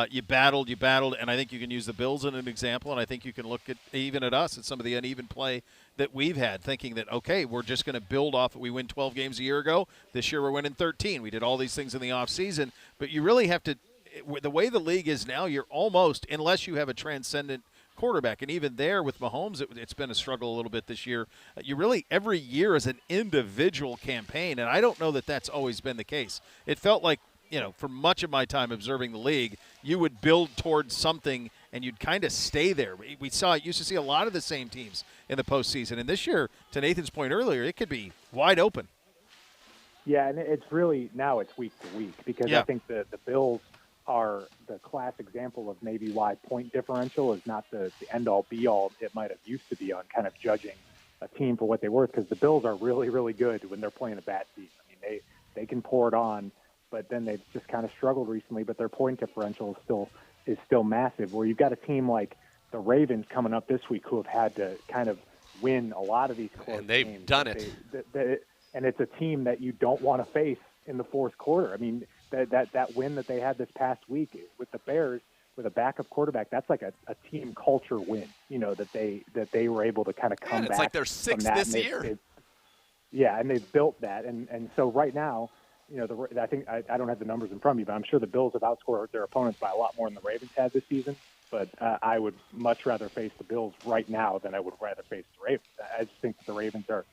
You battled, and I think you can use the Bills as an example, and I think you can look at even at us at some of the uneven play that we've had, thinking that, okay, we're just going to build off it. We win 12 games a year ago. This year we're winning 13. We did all these things in the offseason, but you really have to – the way the league is now, you're almost – unless you have a transcendent quarterback, and even there with Mahomes, it's been a struggle a little bit this year. You really, every year is an individual campaign, and I don't know that that's always been the case. It felt like, for much of my time observing the league, you would build towards something and you'd kind of stay there. We used to see a lot of the same teams in the postseason, and this year, to Nathan's point earlier, it could be wide open. Yeah, and it's really now it's week to week because I think the Bills are the class example of maybe why point differential is not the end-all, be-all it might have used to be on kind of judging a team for what they're worth, because the Bills are really, really good when they're playing a bad team. I mean, they can pour it on, but then they've just kind of struggled recently, but their point differential is still massive, where you've got a team like the Ravens coming up this week who have had to kind of win a lot of these close and they've games. Done it. And it's a team that you don't want to face in the fourth quarter. I mean, that win that they had this past week with the Bears with a backup quarterback, that's like a team culture win, that they were able to kind of come back. It's like their sixth this year. And they've built that. And so right now, I think I don't have the numbers in front of me, but I'm sure the Bills have outscored their opponents by a lot more than the Ravens had this season. But I would much rather face the Bills right now than I would rather face the Ravens. I just think that the Ravens are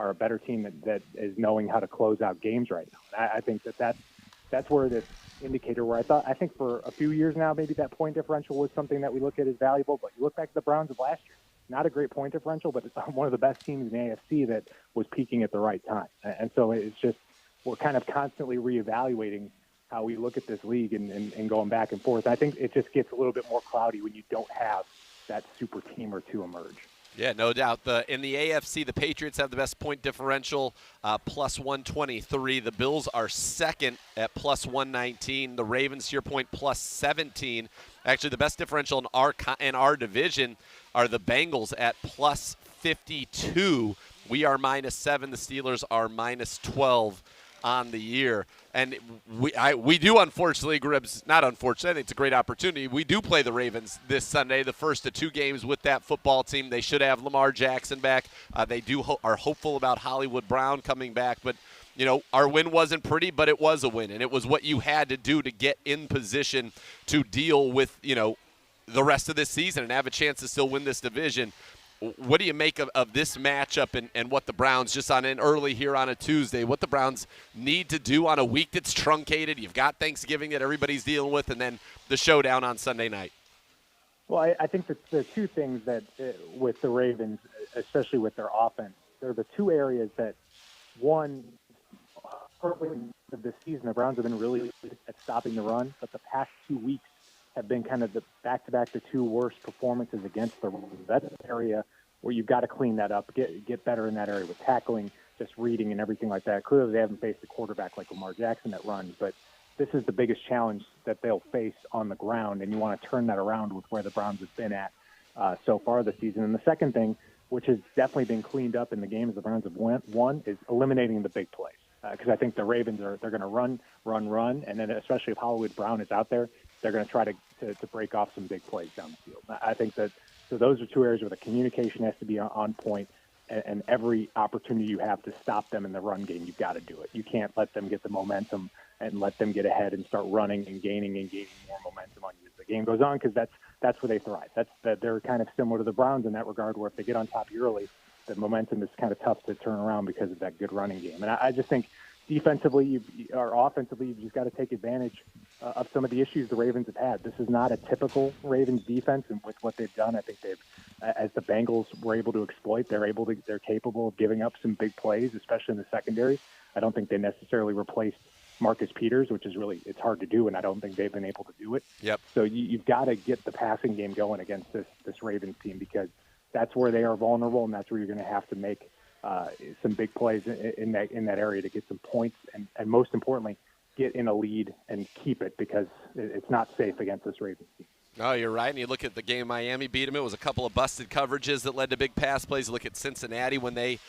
a better team that is knowing how to close out games right now. And I think that's where this indicator, where I think for a few years now, maybe that point differential was something that we look at as valuable. But you look back to the Browns of last year, not a great point differential, but it's one of the best teams in the AFC that was peaking at the right time. And so it's just, we're kind of constantly reevaluating how we look at this league and going back and forth. I think it just gets a little bit more cloudy when you don't have that super team or two emerge. Yeah, no doubt. In the AFC, the Patriots have the best point differential, plus 123. The Bills are second at plus 119. The Ravens, to your point, plus 17. Actually, the best differential in our division are the Bengals at plus 52. We are minus 7. The Steelers are minus 12 on the year. And we do, unfortunately, Gribbs, not unfortunately, I think it's a great opportunity. We do play the Ravens this Sunday, the first of 2 games with that football team. They should have Lamar Jackson back. They are hopeful about Hollywood Brown coming back. But, our win wasn't pretty, but it was a win. And it was what you had to do to get in position to deal with, the rest of this season and have a chance to still win this division. What do you make of this matchup and what the Browns, just on an early here on a Tuesday, what the Browns need to do on a week that's truncated? You've got Thanksgiving that everybody's dealing with, and then the showdown on Sunday night. Well, I think that the two things that with the Ravens, especially with their offense, they're the two areas that, one, early of this season, the Browns have been really good at stopping the run, but the past 2 weeks have been kind of the back-to-back the 2 worst performances against the run. That's an area where you've got to clean that up, get better in that area with tackling, just reading and everything like that. Clearly they haven't faced a quarterback like Lamar Jackson that runs, but this is the biggest challenge that they'll face on the ground, and you want to turn that around with where the Browns have been at so far this season. And the second thing, which has definitely been cleaned up in the games the Browns have won, is eliminating the big plays. Because I think the Ravens they're going to run, and then especially if Hollywood Brown is out there, they're going to try to break off some big plays down the field. I think that so those are 2 areas where the communication has to be on point, and every opportunity you have to stop them in the run game, you've got to do it. You can't let them get the momentum and let them get ahead and start running and gaining more momentum on you as the game goes on, because that's where they thrive. They're kind of similar to the Browns in that regard, where if they get on top early, the momentum is kind of tough to turn around because of that good running game. And I just think defensively or offensively, you've just got to take advantage of some of the issues the Ravens have had. This is not a typical Ravens defense, and with what they've done, I think as the Bengals were able to exploit, they're capable of giving up some big plays, especially in the secondary. I don't think they necessarily replaced Marcus Peters, which is it's hard to do, and I don't think they've been able to do it. Yep. So you've got to get the passing game going against this Ravens team, because that's where they are vulnerable, and that's where you're going to have to make some big plays in that area to get some points, and most importantly, get in a lead and keep it, because it's not safe against this Ravens team. No, you're right. And you look at the game Miami beat him. It was a couple of busted coverages that led to big pass plays. You look at Cincinnati when they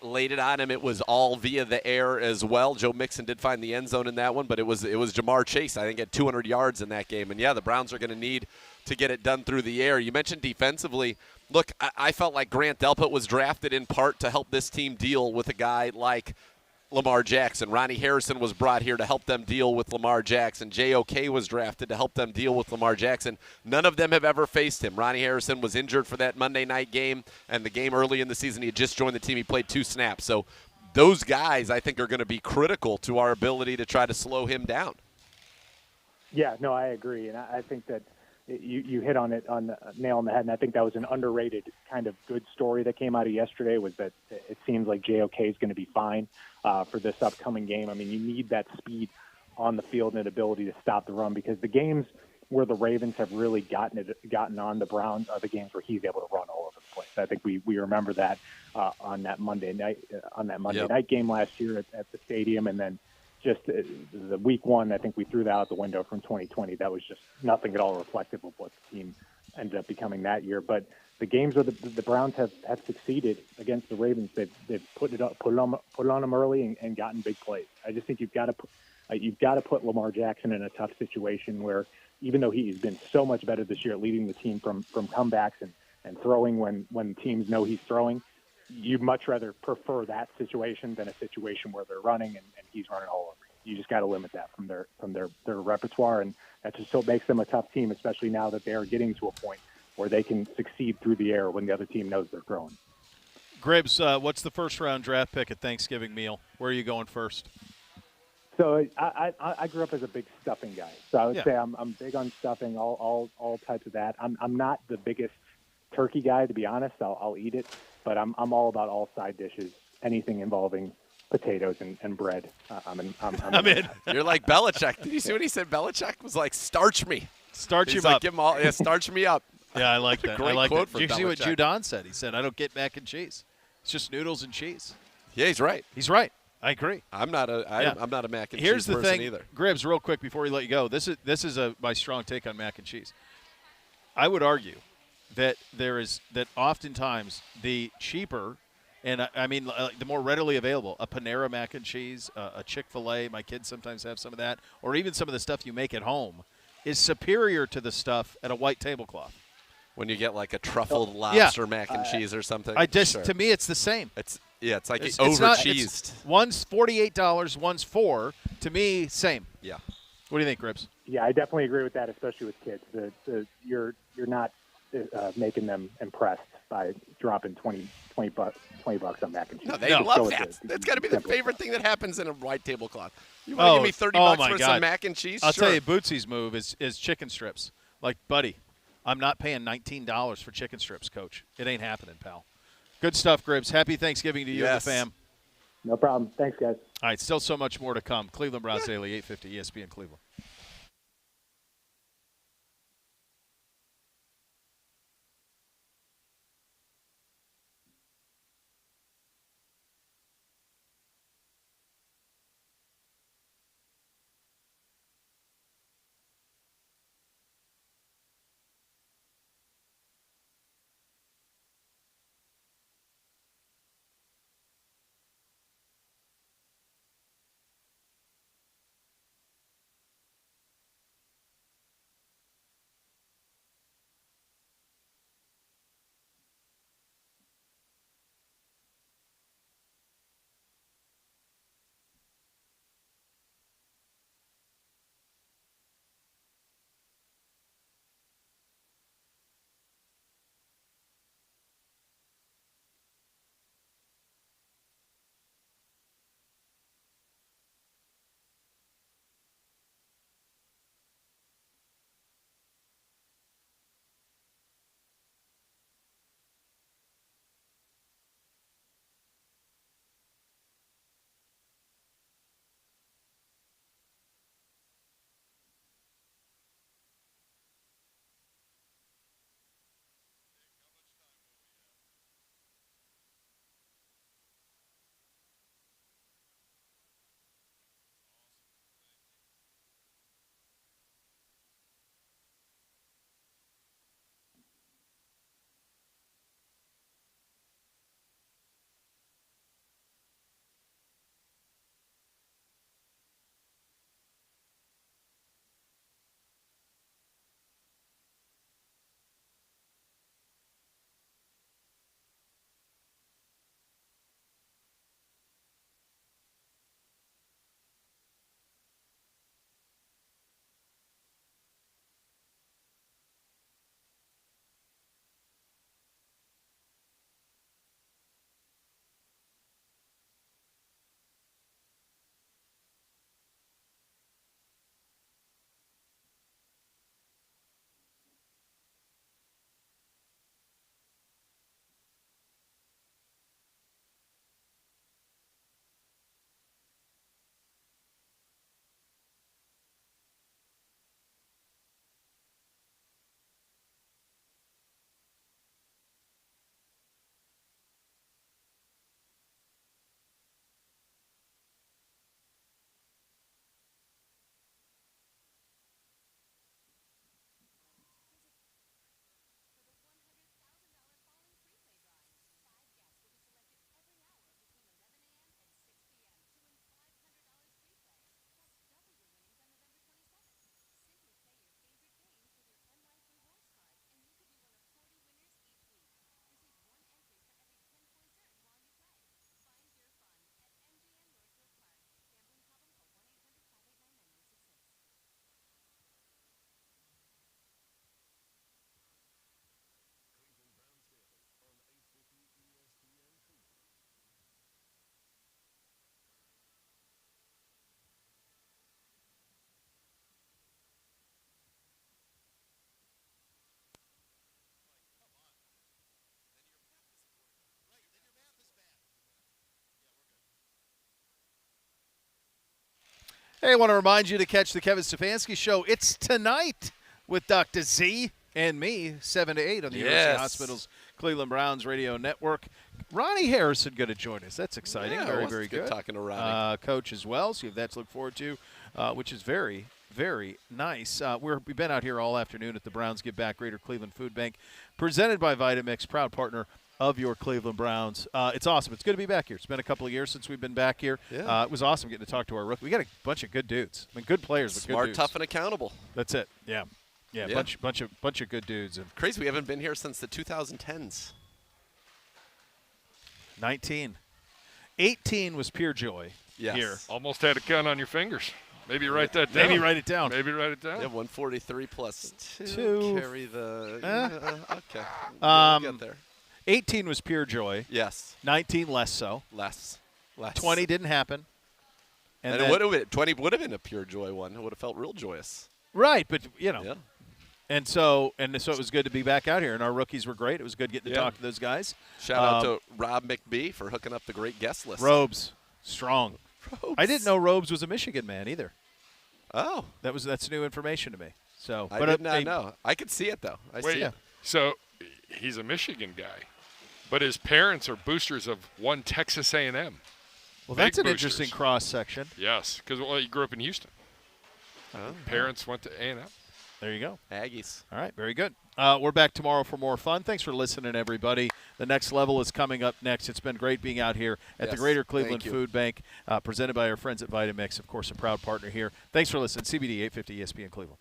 laid it on him. It was all via the air as well. Joe Mixon did find the end zone in that one, but it was Jamar Chase, I think, at 200 yards in that game. And, yeah, the Browns are going to need to get it done through the air. You mentioned defensively. Look, I felt like Grant Delpit was drafted in part to help this team deal with a guy like Lamar Jackson. Ronnie Harrison was brought here to help them deal with Lamar Jackson. JOK was drafted to help them deal with Lamar Jackson. None of them have ever faced him. Ronnie Harrison was injured for that Monday night game, and the game early in the season he had just joined the team. He played 2 snaps. So those guys, I think, are going to be critical to our ability to try to slow him down. Yeah, no, I agree. And I think that you hit on it on the nail on the head, and I think that was an underrated kind of good story that came out of yesterday, was that it seems like JOK is going to be fine for this upcoming game. I mean, you need that speed on the field and ability to stop the run, because the games where the Ravens have really gotten on the Browns are the games where he's able to run all over the place. I think we remember that on that Monday night night game last year at the stadium, and then just the week one, I think we threw that out the window from 2020. That was just nothing at all reflective of what the team ended up becoming that year. But the games where the Browns have succeeded against the Ravens, they've put it on them early and gotten big plays. I just think you've got to put Lamar Jackson in a tough situation where, even though he's been so much better this year at leading the team from comebacks and throwing when teams know he's throwing, you'd much rather prefer that situation than a situation where they're running and he's running all over. You just got to limit that from their repertoire, and that just so makes them a tough team, especially now that they are getting to a point where they can succeed through the air when the other team knows they're throwing. Gribbs, what's the first-round draft pick at Thanksgiving meal? Where are you going first? So I grew up as a big stuffing guy, so I would say I'm big on stuffing, all types of that. I'm not the biggest turkey guy, to be honest. I'll eat it, but I'm all about all side dishes, anything involving potatoes and bread. I'm in. You're like Belichick. Did you see what he said? Belichick was like, starch me. Starch He's him like, up. Give him all, starch me up. Yeah, I like that. Great I like quote that. from Did you see what Belichick. Judon said? He said, I don't get mac and cheese. It's just noodles and cheese. Yeah, he's right. He's right. I agree. I'm not a mac and Here's cheese the person thing, either. Gribbs, real quick before we let you go. This is my strong take on mac and cheese. I would argue that oftentimes the cheaper, and I mean the more readily available, a Panera mac and cheese, a Chick-fil-A, my kids sometimes have some of that, or even some of the stuff you make at home, is superior to the stuff at a white tablecloth. When you get like a truffled lobster mac and cheese or something. To me, it's the same. It's like it's over not- cheesed. One's $48, one's $4. To me, same. Yeah. What do you think, Gribbs? Yeah, I definitely agree with that, especially with kids. You're not making them impressed by dropping 20 bucks on mac and cheese. No, they love that. That's got to be the favorite thing that happens in a white tablecloth. You want to give me 30 bucks my for God. some mac and cheese? I'll Sure. tell you, Bootsy's move is chicken strips. Like, buddy, I'm not paying $19 for chicken strips, Coach. It ain't happening, pal. Good stuff, Gribbs. Happy Thanksgiving to you and the fam. No problem. Thanks, guys. All right, still so much more to come. Cleveland Browns Daily, 850 ESPN Cleveland. Hey, I want to remind you to catch the Kevin Stefanski Show. It's tonight with Dr. Z and me, 7 to 8 on the University Hospital's Cleveland Browns radio network. Ronnie Harrison going to join us. That's exciting. Very good. Talking to Ronnie. Coach as well, so you have that to look forward to, which is very, very nice. We've been out here all afternoon at the Browns Give Back Greater Cleveland Food Bank, presented by Vitamix, proud partner of your Cleveland Browns. It's awesome. It's good to be back here. It's been a couple of years since we've been back here. Yeah. It was awesome getting to talk to our rookie. We got a bunch of good dudes. I mean, good players, but Smart, good dudes. tough, and accountable. That's it. Yeah. Bunch of good dudes. And crazy. We haven't been here since the 2010s. 19. 18 was pure joy here. Almost had a gun on your fingers. Maybe write that down. Maybe write it down. Maybe write it down. Yeah, 143 plus 2. Carry the. Okay. We'll get there. 18 was pure joy. Yes. 19 less so. Less. 20 didn't happen. And it would have been 20 would have been a pure joy one. It would have felt real joyous. Right, but Yeah. And so it was good to be back out here, and our rookies were great. It was good getting to talk to those guys. Shout out to Rob McBee for hooking up the great guest list. Robes, strong. Robes. I didn't know Robes was a Michigan man either. Oh, that's new information to me. So, I did not know. I could see it though. I see it. So he's a Michigan guy, but his parents are boosters of one Texas A&M. Well, that's an interesting cross section. Yes, because he grew up in Houston. Parents went to A&M. There you go. Aggies. All right, very good. We're back tomorrow for more fun. Thanks for listening, everybody. The next level is coming up next. It's been great being out here at the Greater Cleveland Food Bank, presented by our friends at Vitamix, of course, a proud partner here. Thanks for listening. CBD 850 ESPN Cleveland.